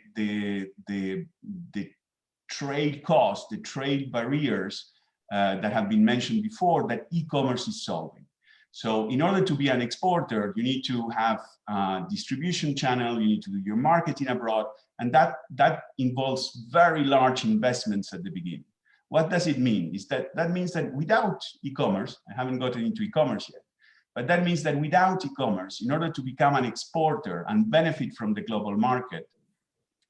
trade costs, the trade barriers that have been mentioned before that e-commerce is solving. So in order to be an exporter, you need to have a distribution channel, you need to do your marketing abroad, and that involves very large investments at the beginning. What does it mean? That means that without e-commerce, I haven't gotten into e-commerce yet, but that means that without e-commerce, in order to become an exporter and benefit from the global market,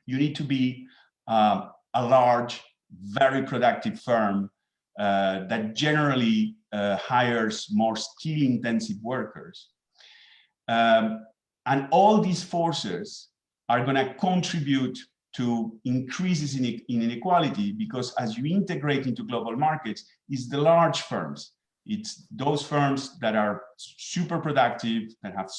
you need to be a large, very productive firm that generally hires more skill-intensive workers. And all these forces are going to contribute to increases in inequality, because as you integrate into global markets, it's the large firms. It's those firms that are super productive, that have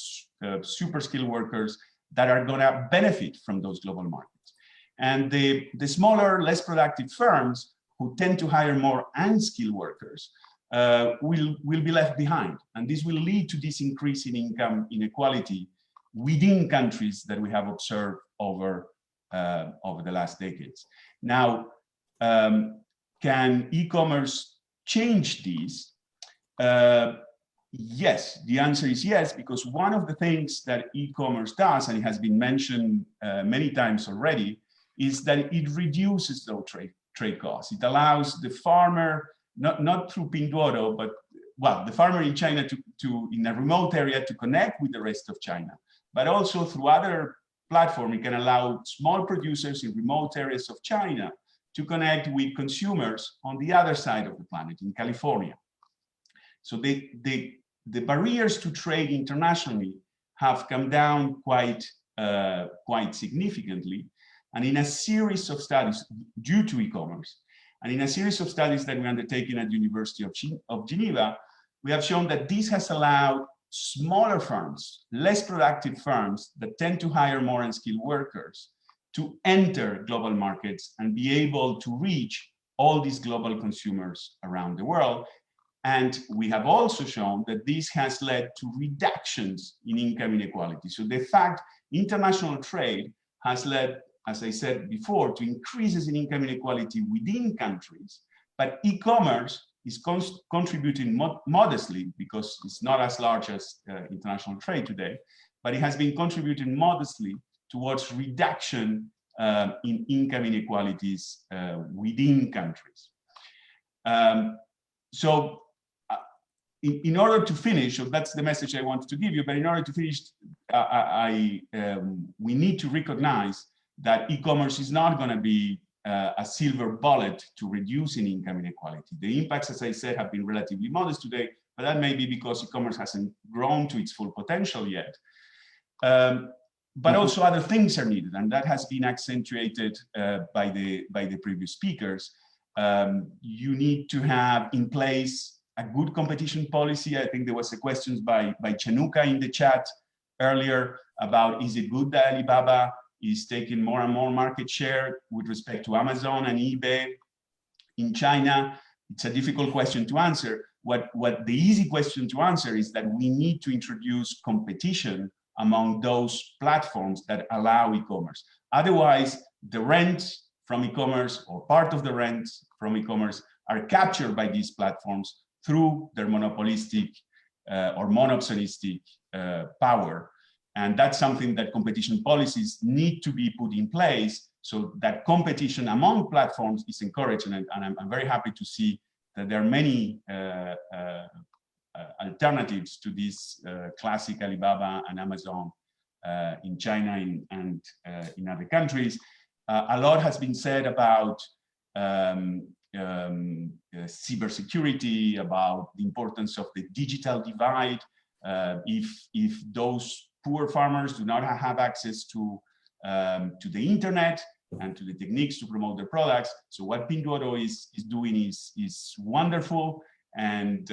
super skilled workers, that are going to benefit from those global markets. And the smaller, less productive firms who tend to hire more unskilled workers will be left behind. And this will lead to this increase in income inequality within countries that we have observed over the last decades. Now, can e-commerce change these? Yes, the answer is yes, because one of the things that e-commerce does, and it has been mentioned many times already, is that it reduces those trade costs. It allows the farmer, not through Pinduoduo, but well, the farmer in China to in a remote area to connect with the rest of China, but also through other platforms. It can allow small producers in remote areas of China to connect with consumers on the other side of the planet, in California. So the barriers to trade internationally have come down quite significantly. And in a series of studies due to e-commerce, and in a series of studies that we undertaken at the University of Geneva, we have shown that this has allowed smaller firms, less productive firms that tend to hire more unskilled workers to enter global markets and be able to reach all these global consumers around the world. And we have also shown that this has led to reductions in income inequality. So the fact international trade has led, as I said before, to increases in income inequality within countries, but e-commerce is contributing modestly, because it's not as large as international trade today, but it has been contributing modestly towards reduction in income inequalities within countries. So in order to finish, so that's the message I wanted to give you, but in order to finish, we need to recognize that e-commerce is not going to be a silver bullet to reducing income inequality. The impacts, as I said, have been relatively modest today, but that may be because e-commerce hasn't grown to its full potential yet. But also other things are needed, and that has been accentuated by the previous speakers. You need to have in place a good competition policy. I think there was a question by Chanuka in the chat earlier about, is it good that Alibaba is taking more and more market share with respect to Amazon and eBay in China? It's a difficult question to answer. What the easy question to answer is that we need to introduce competition among those platforms that allow e-commerce. Otherwise, the rent from e-commerce or part of the rent from e-commerce are captured by these platforms through their monopolistic or monopsonistic power. And that's something that competition policies need to be put in place so that competition among platforms is encouraged. And I'm very happy to see that there are many alternatives to this classic Alibaba and Amazon in China and in other countries. A lot has been said about cybersecurity, about the importance of the digital divide. If those poor farmers do not have access to the internet and to the techniques to promote their products, so what Pinduoduo is doing is wonderful. And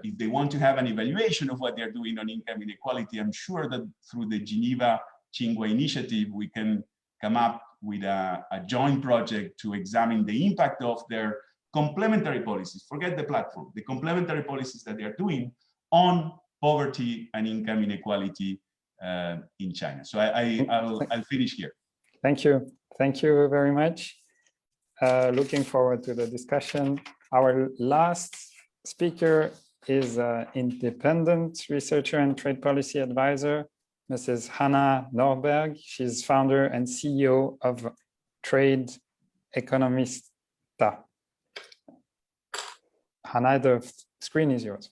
if they want to have an evaluation of what they're doing on income inequality, I'm sure that through the Geneva Tsinghua initiative, we can come up with a joint project to examine the impact of their complementary policies. Forget the platform, the complementary policies that they're doing on poverty and income inequality in China. So I'll finish here. Thank you. Thank you very much. Looking forward to the discussion. Our last speaker is an independent researcher and trade policy advisor, Mrs. Hannah Norberg. She's founder and CEO of Trade Economista. Hannah, the screen is yours.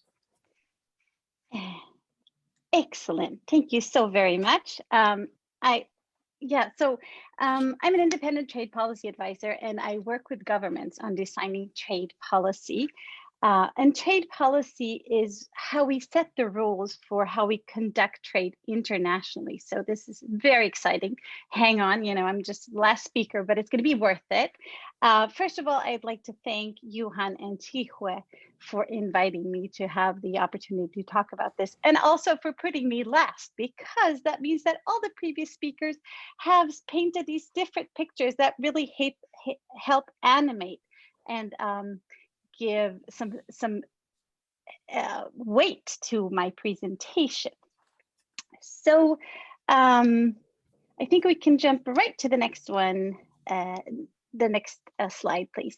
Excellent. Thank you so very much. I'm an independent trade policy advisor, and I work with governments on designing trade policy. And trade policy is how we set the rules for how we conduct trade internationally. So this is very exciting. Hang on, I'm just last speaker, but it's going to be worth it. First of all, I'd like to thank Yuhan and Tihue for inviting me to have the opportunity to talk about this, and also for putting me last, because that means that all the previous speakers have painted these different pictures that really help animate and give some weight to my presentation. So I think we can jump right to the next one. The next slide, please.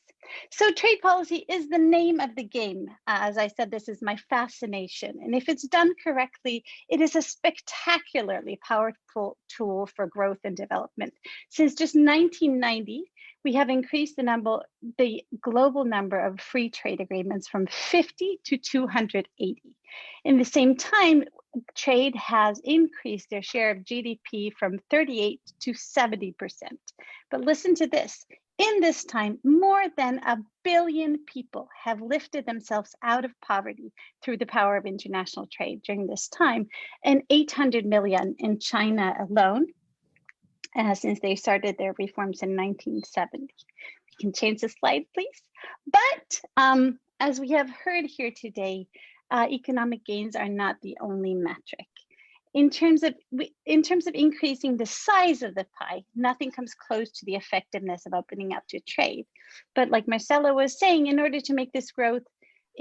So trade policy is the name of the game. As I said, this is my fascination. And if it's done correctly, it is a spectacularly powerful tool for growth and development. Since just 1990, we have increased the global number of free trade agreements from 50 to 280. In the same time, trade has increased their share of GDP from 38 to 70%. But listen to this. In this time, more than 1 billion people have lifted themselves out of poverty through the power of international trade during this time, and 800 million in China alone, since they started their reforms in 1970. We can change the slide, please. But as we have heard here today, economic gains are not the only metric. In terms of increasing the size of the pie, nothing comes close to the effectiveness of opening up to trade. But like Marcelo was saying, in order to make this growth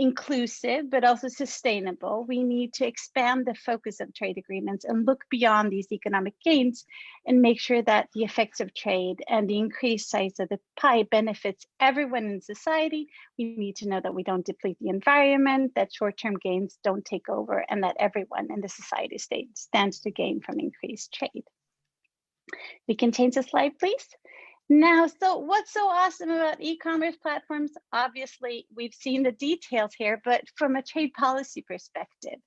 inclusive, but also sustainable, we need to expand the focus of trade agreements and look beyond these economic gains and make sure that the effects of trade and the increased size of the pie benefits everyone in society. We need to know that we don't deplete the environment, that short-term gains don't take over, and that everyone in the society stands to gain from increased trade. We can change the slide, please. Now, so what's so awesome about e-commerce platforms? Obviously, we've seen the details here, but from a trade policy perspective,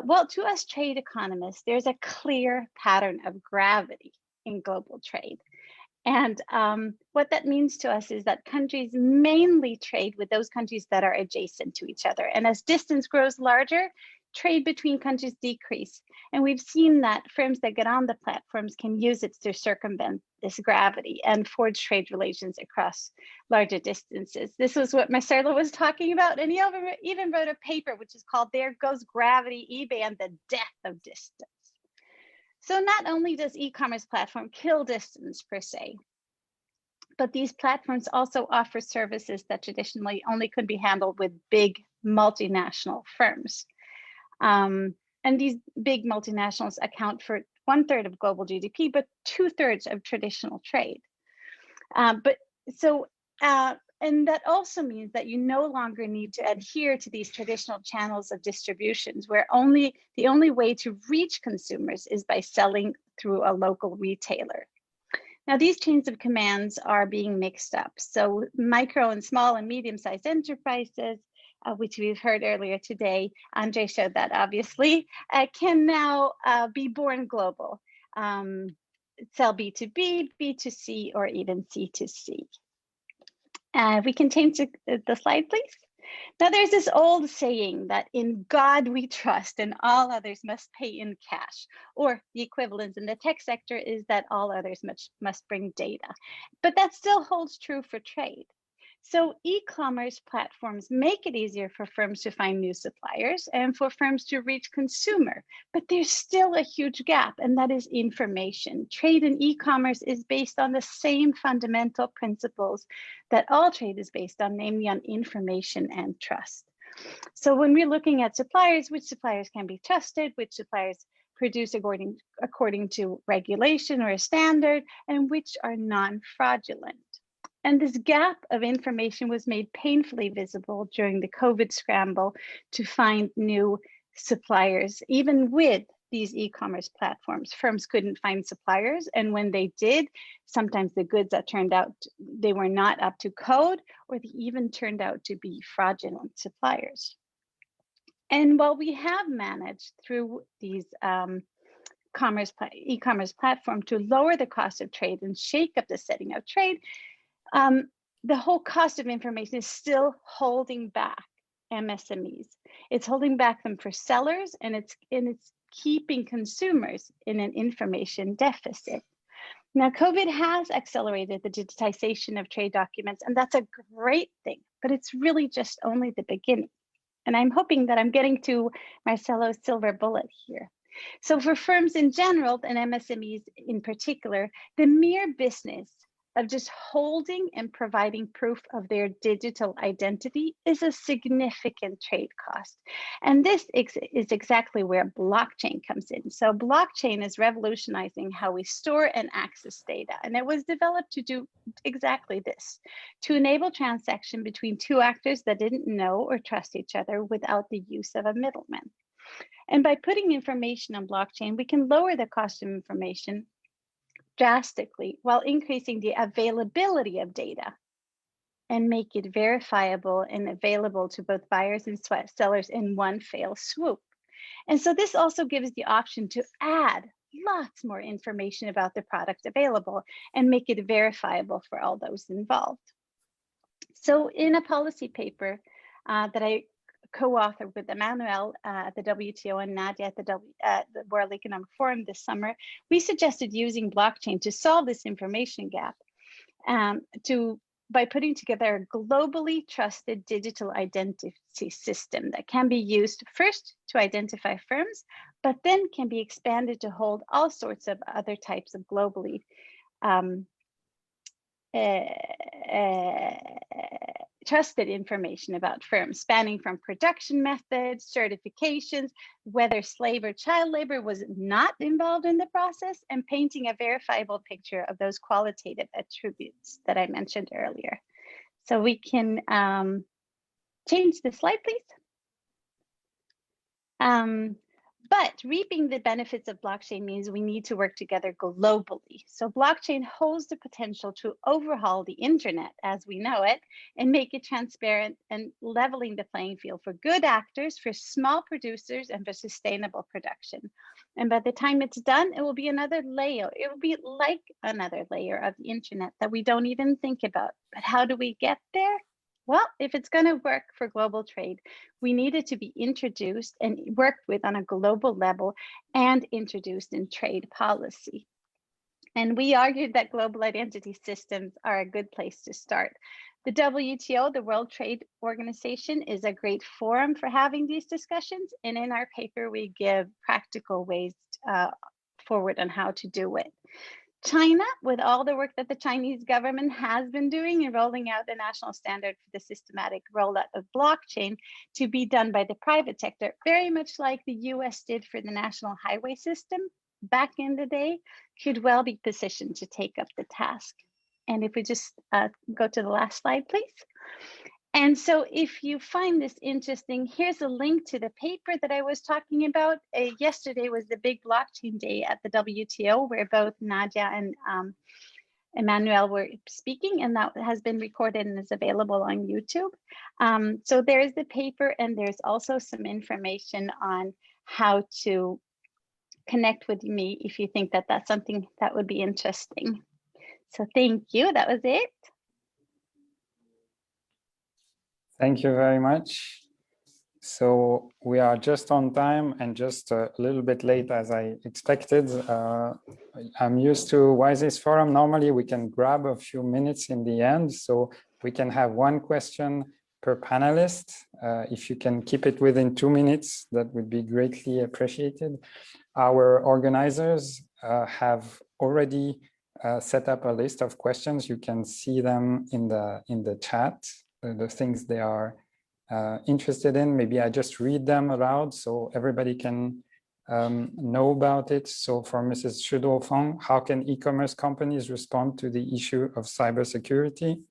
well, to us trade economists, there's a clear pattern of gravity in global trade. And what that means to us is that countries mainly trade with those countries that are adjacent to each other. And as distance grows larger, trade between countries decrease. And we've seen that firms that get on the platforms can use it to circumvent this gravity and forge trade relations across larger distances. This was what Marcelo was talking about. And he even wrote a paper, which is called There Goes Gravity, eBay and the Death of Distance. So not only does e-commerce platform kill distance per se, but these platforms also offer services that traditionally only could be handled with big multinational firms. And these big multinationals account for 1/3 of global GDP, but 2/3 of traditional trade. And that also means that you no longer need to adhere to these traditional channels of distributions, where the only way to reach consumers is by selling through a local retailer. Now, these chains of commands are being mixed up. So micro and small and medium-sized enterprises, which we've heard earlier today, Andre showed that obviously, can now be born global, sell B2B, B2C, or even C2C. We can change the slide, please. Now, there's this old saying that in God we trust and all others must pay in cash, or the equivalent in the tech sector is that all others must bring data. But that still holds true for trade. So e-commerce platforms make it easier for firms to find new suppliers and for firms to reach consumer, but there's still a huge gap, and that is information. Trade in e-commerce is based on the same fundamental principles that all trade is based on, namely on information and trust. So when we're looking at suppliers, which suppliers can be trusted, which suppliers produce according to regulation or a standard, and which are non-fraudulent. And this gap of information was made painfully visible during the COVID scramble to find new suppliers. Even with these e-commerce platforms, firms couldn't find suppliers. And when they did, sometimes the goods that turned out they were not up to code, or they even turned out to be fraudulent suppliers. And while we have managed through these e-commerce platform to lower the cost of trade and shake up the setting of trade, the whole cost of information is still holding back MSMEs. It's holding back them for sellers, and it's keeping consumers in an information deficit. Now, COVID has accelerated the digitization of trade documents, and that's a great thing, but it's really just only the beginning. And I'm hoping that I'm getting to Marcelo's silver bullet here. So for firms in general, and MSMEs in particular, the mere business of just holding and providing proof of their digital identity is a significant trade cost. And this is exactly where blockchain comes in. So blockchain is revolutionizing how we store and access data. And it was developed to do exactly this, to enable transaction between two actors that didn't know or trust each other without the use of a middleman. And by putting information on blockchain, we can lower the cost of information drastically while increasing the availability of data and make it verifiable and available to both buyers and sellers in one fell swoop. And so this also gives the option to add lots more information about the product available and make it verifiable for all those involved. So in a policy paper that I co-authored with Emmanuel at the WTO and Nadia at the World Economic Forum this summer, we suggested using blockchain to solve this information gap by putting together a globally trusted digital identity system that can be used first to identify firms, but then can be expanded to hold all sorts of other types of globally trusted information about firms, spanning from production methods, certifications, whether slave or child labor was not involved in the process, and painting a verifiable picture of those qualitative attributes that I mentioned earlier. So we can change the slide, please. But reaping the benefits of blockchain means we need to work together globally. So blockchain holds the potential to overhaul the internet as we know it and make it transparent and leveling the playing field for good actors, for small producers, and for sustainable production. And by the time it's done, it will be another layer. It will be like another layer of the internet that we don't even think about. But how do we get there? Well, if it's going to work for global trade, we need it to be introduced and worked with on a global level and introduced in trade policy. And we argued that global identity systems are a good place to start. The WTO, the World Trade Organization, is a great forum for having these discussions. And in our paper, we give practical ways forward on how to do it. China, with all the work that the Chinese government has been doing in rolling out the national standard for the systematic rollout of blockchain to be done by the private sector, very much like the US did for the national highway system back in the day, could well be positioned to take up the task. And if we just go to the last slide, please. And so if you find this interesting, here's a link to the paper that I was talking about. Yesterday was the big blockchain day at the WTO, where both Nadia and Emmanuel were speaking, and that has been recorded and is available on YouTube. So there is the paper, and there's also some information on how to connect with me if you think that that's something that would be interesting. So thank you, that was it. Thank you very much. So we are just on time and just a little bit late as I expected. I'm used to WISES Forum. Normally we can grab a few minutes in the end, so we can have one question per panelist. If you can keep it within 2 minutes, that would be greatly appreciated. Our organizers have already set up a list of questions. You can see them in the chat. The things they are interested in. Maybe I just read them aloud so everybody can know about it. So for Mrs. Shudo Feng, how can e-commerce companies respond to the issue of cybersecurity?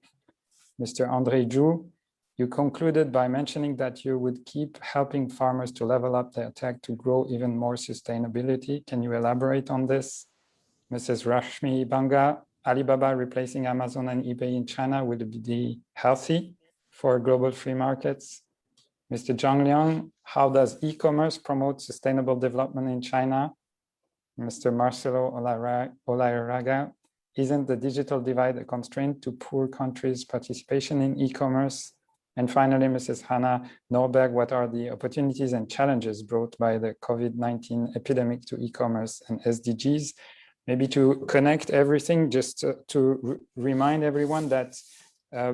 Mr. Andre Zhu, you concluded by mentioning that you would keep helping farmers to level up their tech to grow even more sustainability. Can you elaborate on this? Mrs. Rashmi Banga, Alibaba replacing Amazon and eBay in China, would it be healthy for global free markets? Mr. Zhang Liang, how does e-commerce promote sustainable development in China? Mr. Marcelo Olairaga, isn't the digital divide a constraint to poor countries' participation in e-commerce? And finally, Mrs. Hannah Norberg, what are the opportunities and challenges brought by the COVID-19 epidemic to e-commerce and SDGs? Maybe to connect everything, just to remind everyone that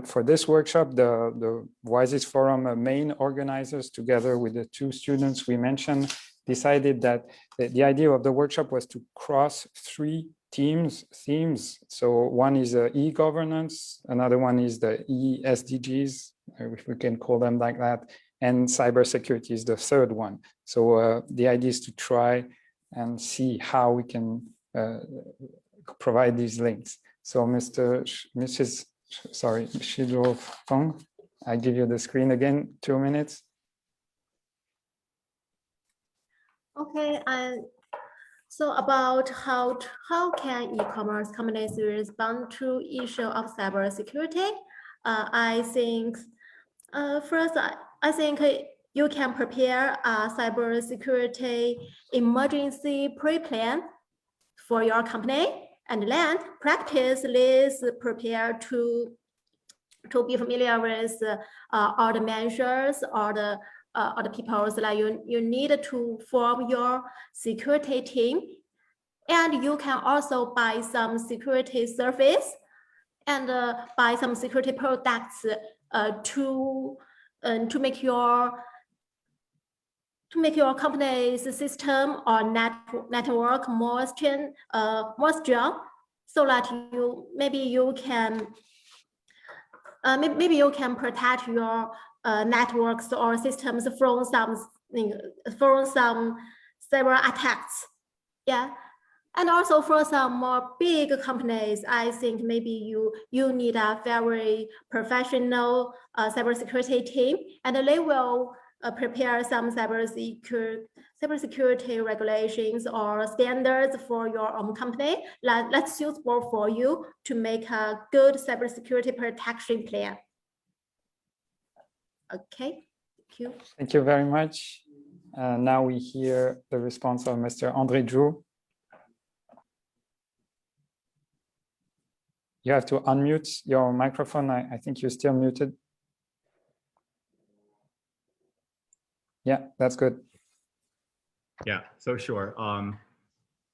for this workshop, the WISES Forum main organizers, together with the 2 students we mentioned, decided that the idea of the workshop was to cross 3 themes. So one is e-governance, another one is the e-SDGs, if we can call them like that, and cybersecurity is the third one. So the idea is to try and see how we can provide these links. So Mrs. Shidro Feng, I give you the screen again, 2 minutes. Okay, and so about how can e-commerce companies respond to issue of cybersecurity? I think first, I think you can prepare a cybersecurity emergency pre-plan for your company, and then practice this prepare to be familiar with all the measures or the people that you need to form your security team. And you can also buy some security service and buy some security products to make your company's system or network more strong, so that maybe you can protect your networks or systems from some cyber attacks. Yeah. And also for some more big companies, I think maybe you need a very professional cybersecurity team, and they will prepare some cybersecurity regulations or standards for your own company that's suitable for you to make a good cybersecurity protection plan. Okay, thank you. Thank you very much. Now we hear the response of Mr. André Zhu. You have to unmute your microphone. I think you're still muted. Yeah, that's good. Yeah, so sure. I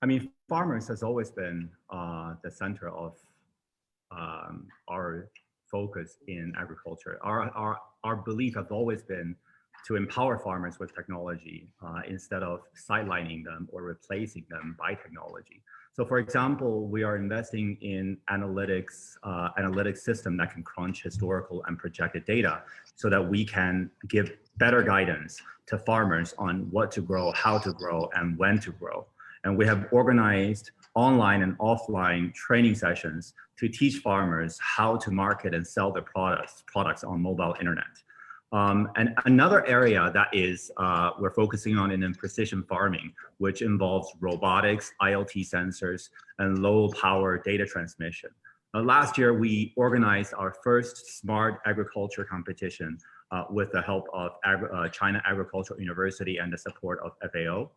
mean, farmers has always been the center of our focus in agriculture. Our belief has always been to empower farmers with technology instead of sidelining them or replacing them by technology. So for example, we are investing in analytics system that can crunch historical and projected data so that we can give better guidance to farmers on what to grow, how to grow, and when to grow. And we have organized online and offline training sessions to teach farmers how to market and sell their products on mobile internet. And another area that is we're focusing on in precision farming, which involves robotics, IoT sensors, and low power data transmission. Last year, we organized our first smart agriculture competition with the help of China Agricultural University and the support of FAO.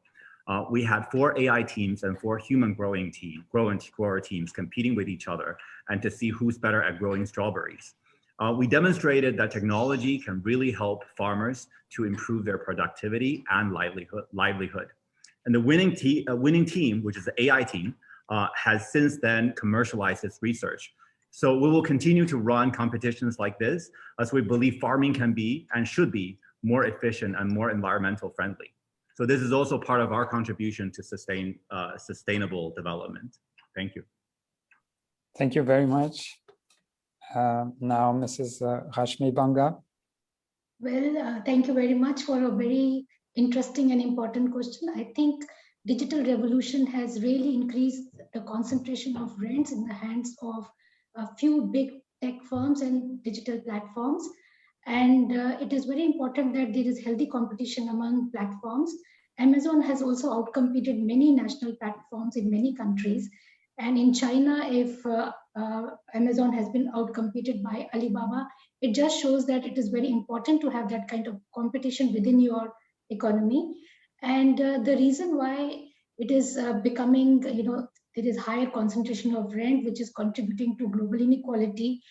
We had 4 AI teams and 4 human grower teams competing with each other and to see who's better at growing strawberries. We demonstrated that technology can really help farmers to improve their productivity and livelihood. And the winning team, which is the AI team, has since then commercialized its research. So we will continue to run competitions like this as we believe farming can be and should be more efficient and more environmental friendly. So this is also part of our contribution to sustainable development. Thank you. Thank you very much. Now, Mrs. Rashmi Banga. Well, thank you very much for a very interesting and important question. I think digital revolution has really increased the concentration of rents in the hands of a few big tech firms and digital platforms. And it is very important that there is healthy competition among platforms. Amazon has also outcompeted many national platforms in many countries. And in China, if Amazon has been outcompeted by Alibaba, it just shows that it is very important to have that kind of competition within your economy. And the reason why it is becoming, there is higher concentration of rent, which is contributing to global inequality,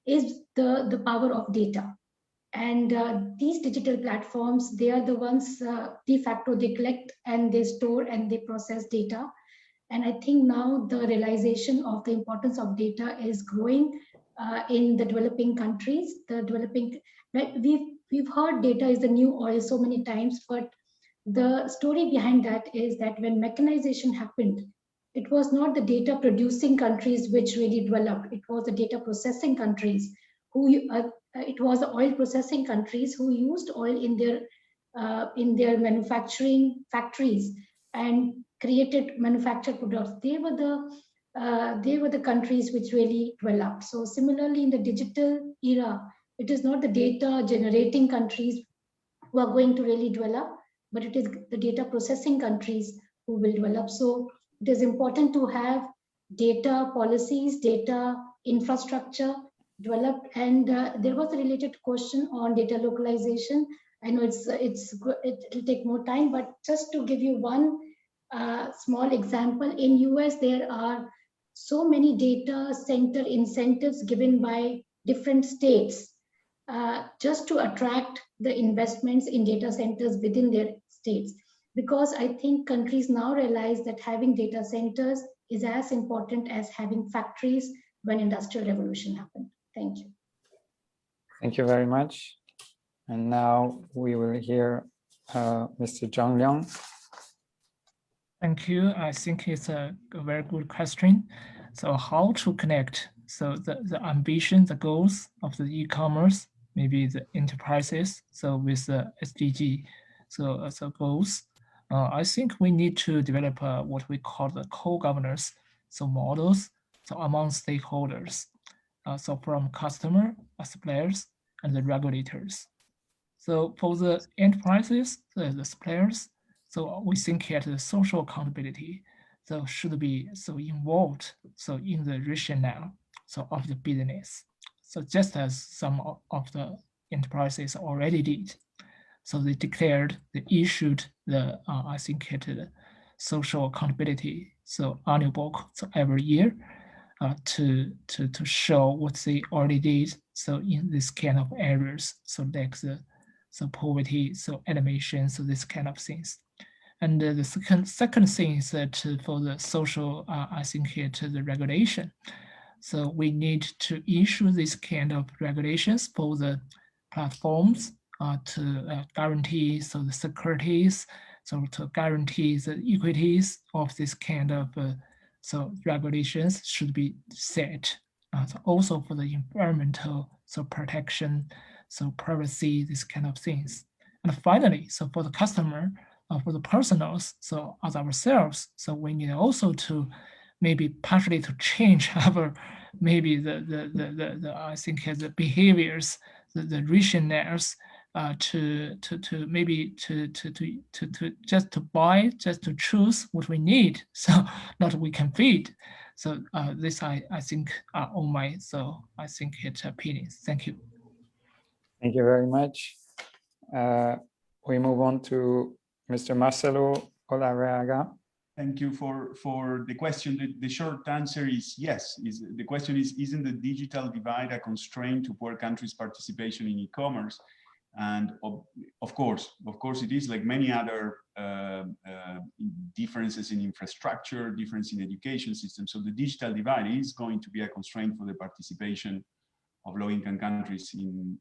is the power of data. And these digital platforms, they are the ones de facto, they collect and they store and they process data. And I think now the realization of the importance of data is growing in the developing countries. We've heard data is the new oil so many times, but the story behind that is that when mechanization happened, it was not the data producing countries which really developed. It was the data processing countries it was the oil processing countries who used oil in their manufacturing factories and created manufactured products. They were the countries which really developed. So similarly, in the digital era, it is not the data generating countries who are going to really develop, but it is the data processing countries who will develop. So it is important to have data policies, data infrastructure developed. And there was a related question on data localization. I know it'll take more time, but just to give you one small example, in US, there are so many data center incentives given by different states just to attract the investments in data centers within their states. Because I think countries now realize that having data centers is as important as having factories when industrial revolution happened. Thank you. Thank you very much. And now we will hear Mr. Zhang Liang. Thank you. I think it's a very good question. So how to connect the ambition, the goals of the e-commerce, maybe the enterprises, so with the SDG, so goals. I think we need to develop what we call the co-governance, so models, so among stakeholders, so from customer, suppliers, and the regulators. So for the enterprises, the suppliers, so we think that the social accountability so should be so involved so in the rationale so of the business. So just as some of the enterprises already did. So they declared, they issued the I think the social accountability so annual book so every year to show what they already did. So in this kind of areas, so like the so poverty, so animation, so this kind of things. And the second thing is that for the social, I think the regulation. So we need to issue this kind of regulations for the platforms to guarantee so the securities, so to guarantee the equities of this kind of so regulations should be set. So also for the environmental so protection, so privacy, this kind of things. And finally, so for the customer, for the personals, so as ourselves, so we need also to maybe partially to change our maybe the I think the behaviors, the rationales to maybe to just to buy, just to choose what we need, so not we can feed. So this I think are all my I think opinions. Thank you. Thank you very much. We move on to Mr. Marcelo Olareaga. Thank you for the question. The short answer is yes. The question is, isn't the digital divide a constraint to poor countries' participation in e-commerce? And of course it is, like many other differences in infrastructure, difference in education systems. So the digital divide is going to be a constraint for the participation of low-income countries in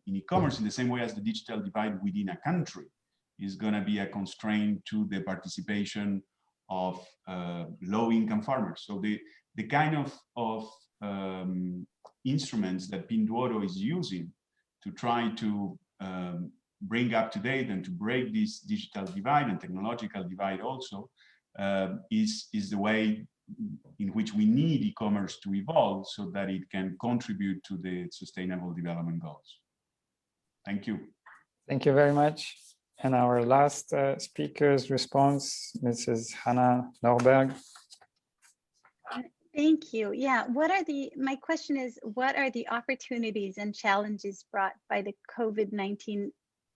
e-commerce, in the same way as the digital divide within a country is going to be a constraint to the participation of low-income farmers. So the kind of instruments that Pinduoduo is using to try to bring up to date and to break this digital divide and technological divide also is the way in which we need e-commerce to evolve so that it can contribute to the Sustainable Development Goals. Thank you. Thank you very much. And our last speaker's response, Mrs. Hannah Norberg. Thank you. Yeah, my question is, what are the opportunities and challenges brought by the COVID-19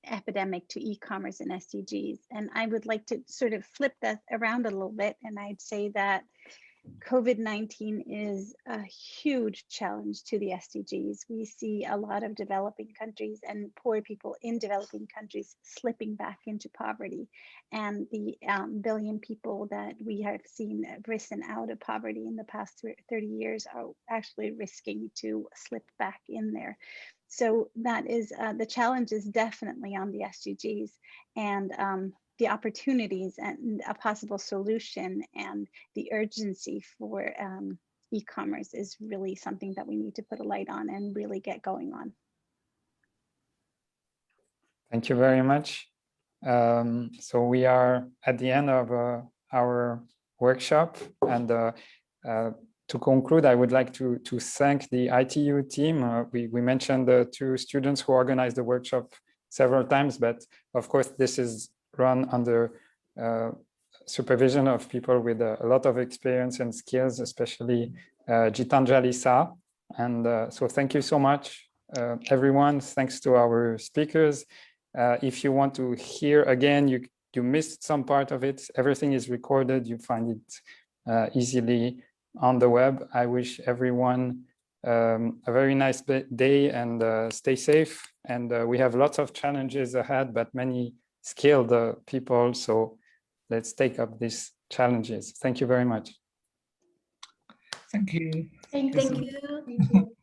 epidemic to e-commerce and SDGs? And I would like to sort of flip that around a little bit. And I'd say that COVID-19 is a huge challenge to the SDGs. We see a lot of developing countries and poor people in developing countries slipping back into poverty. And the billion people that we have seen risen out of poverty in the past 30 years are actually risking to slip back in there. So that is, the challenge is definitely on the SDGs, and the opportunities and a possible solution and the urgency for e-commerce is really something that we need to put a light on and really get going on. Thank you very much. So we are at the end of our workshop, and to conclude, I would like to thank the ITU team. We mentioned the two students who organized the workshop several times, but of course this is run under supervision of people with a lot of experience and skills, especially Gitanjali Sa. And so thank you so much, everyone. Thanks to our speakers. If you want to hear again, you missed some part of it. Everything is recorded. You find it easily on the web. I wish everyone a very nice day, and stay safe. And we have lots of challenges ahead, but many skilled people. So let's take up these challenges. Thank you very much. Thank you. Thank Thank you. you. Thank you.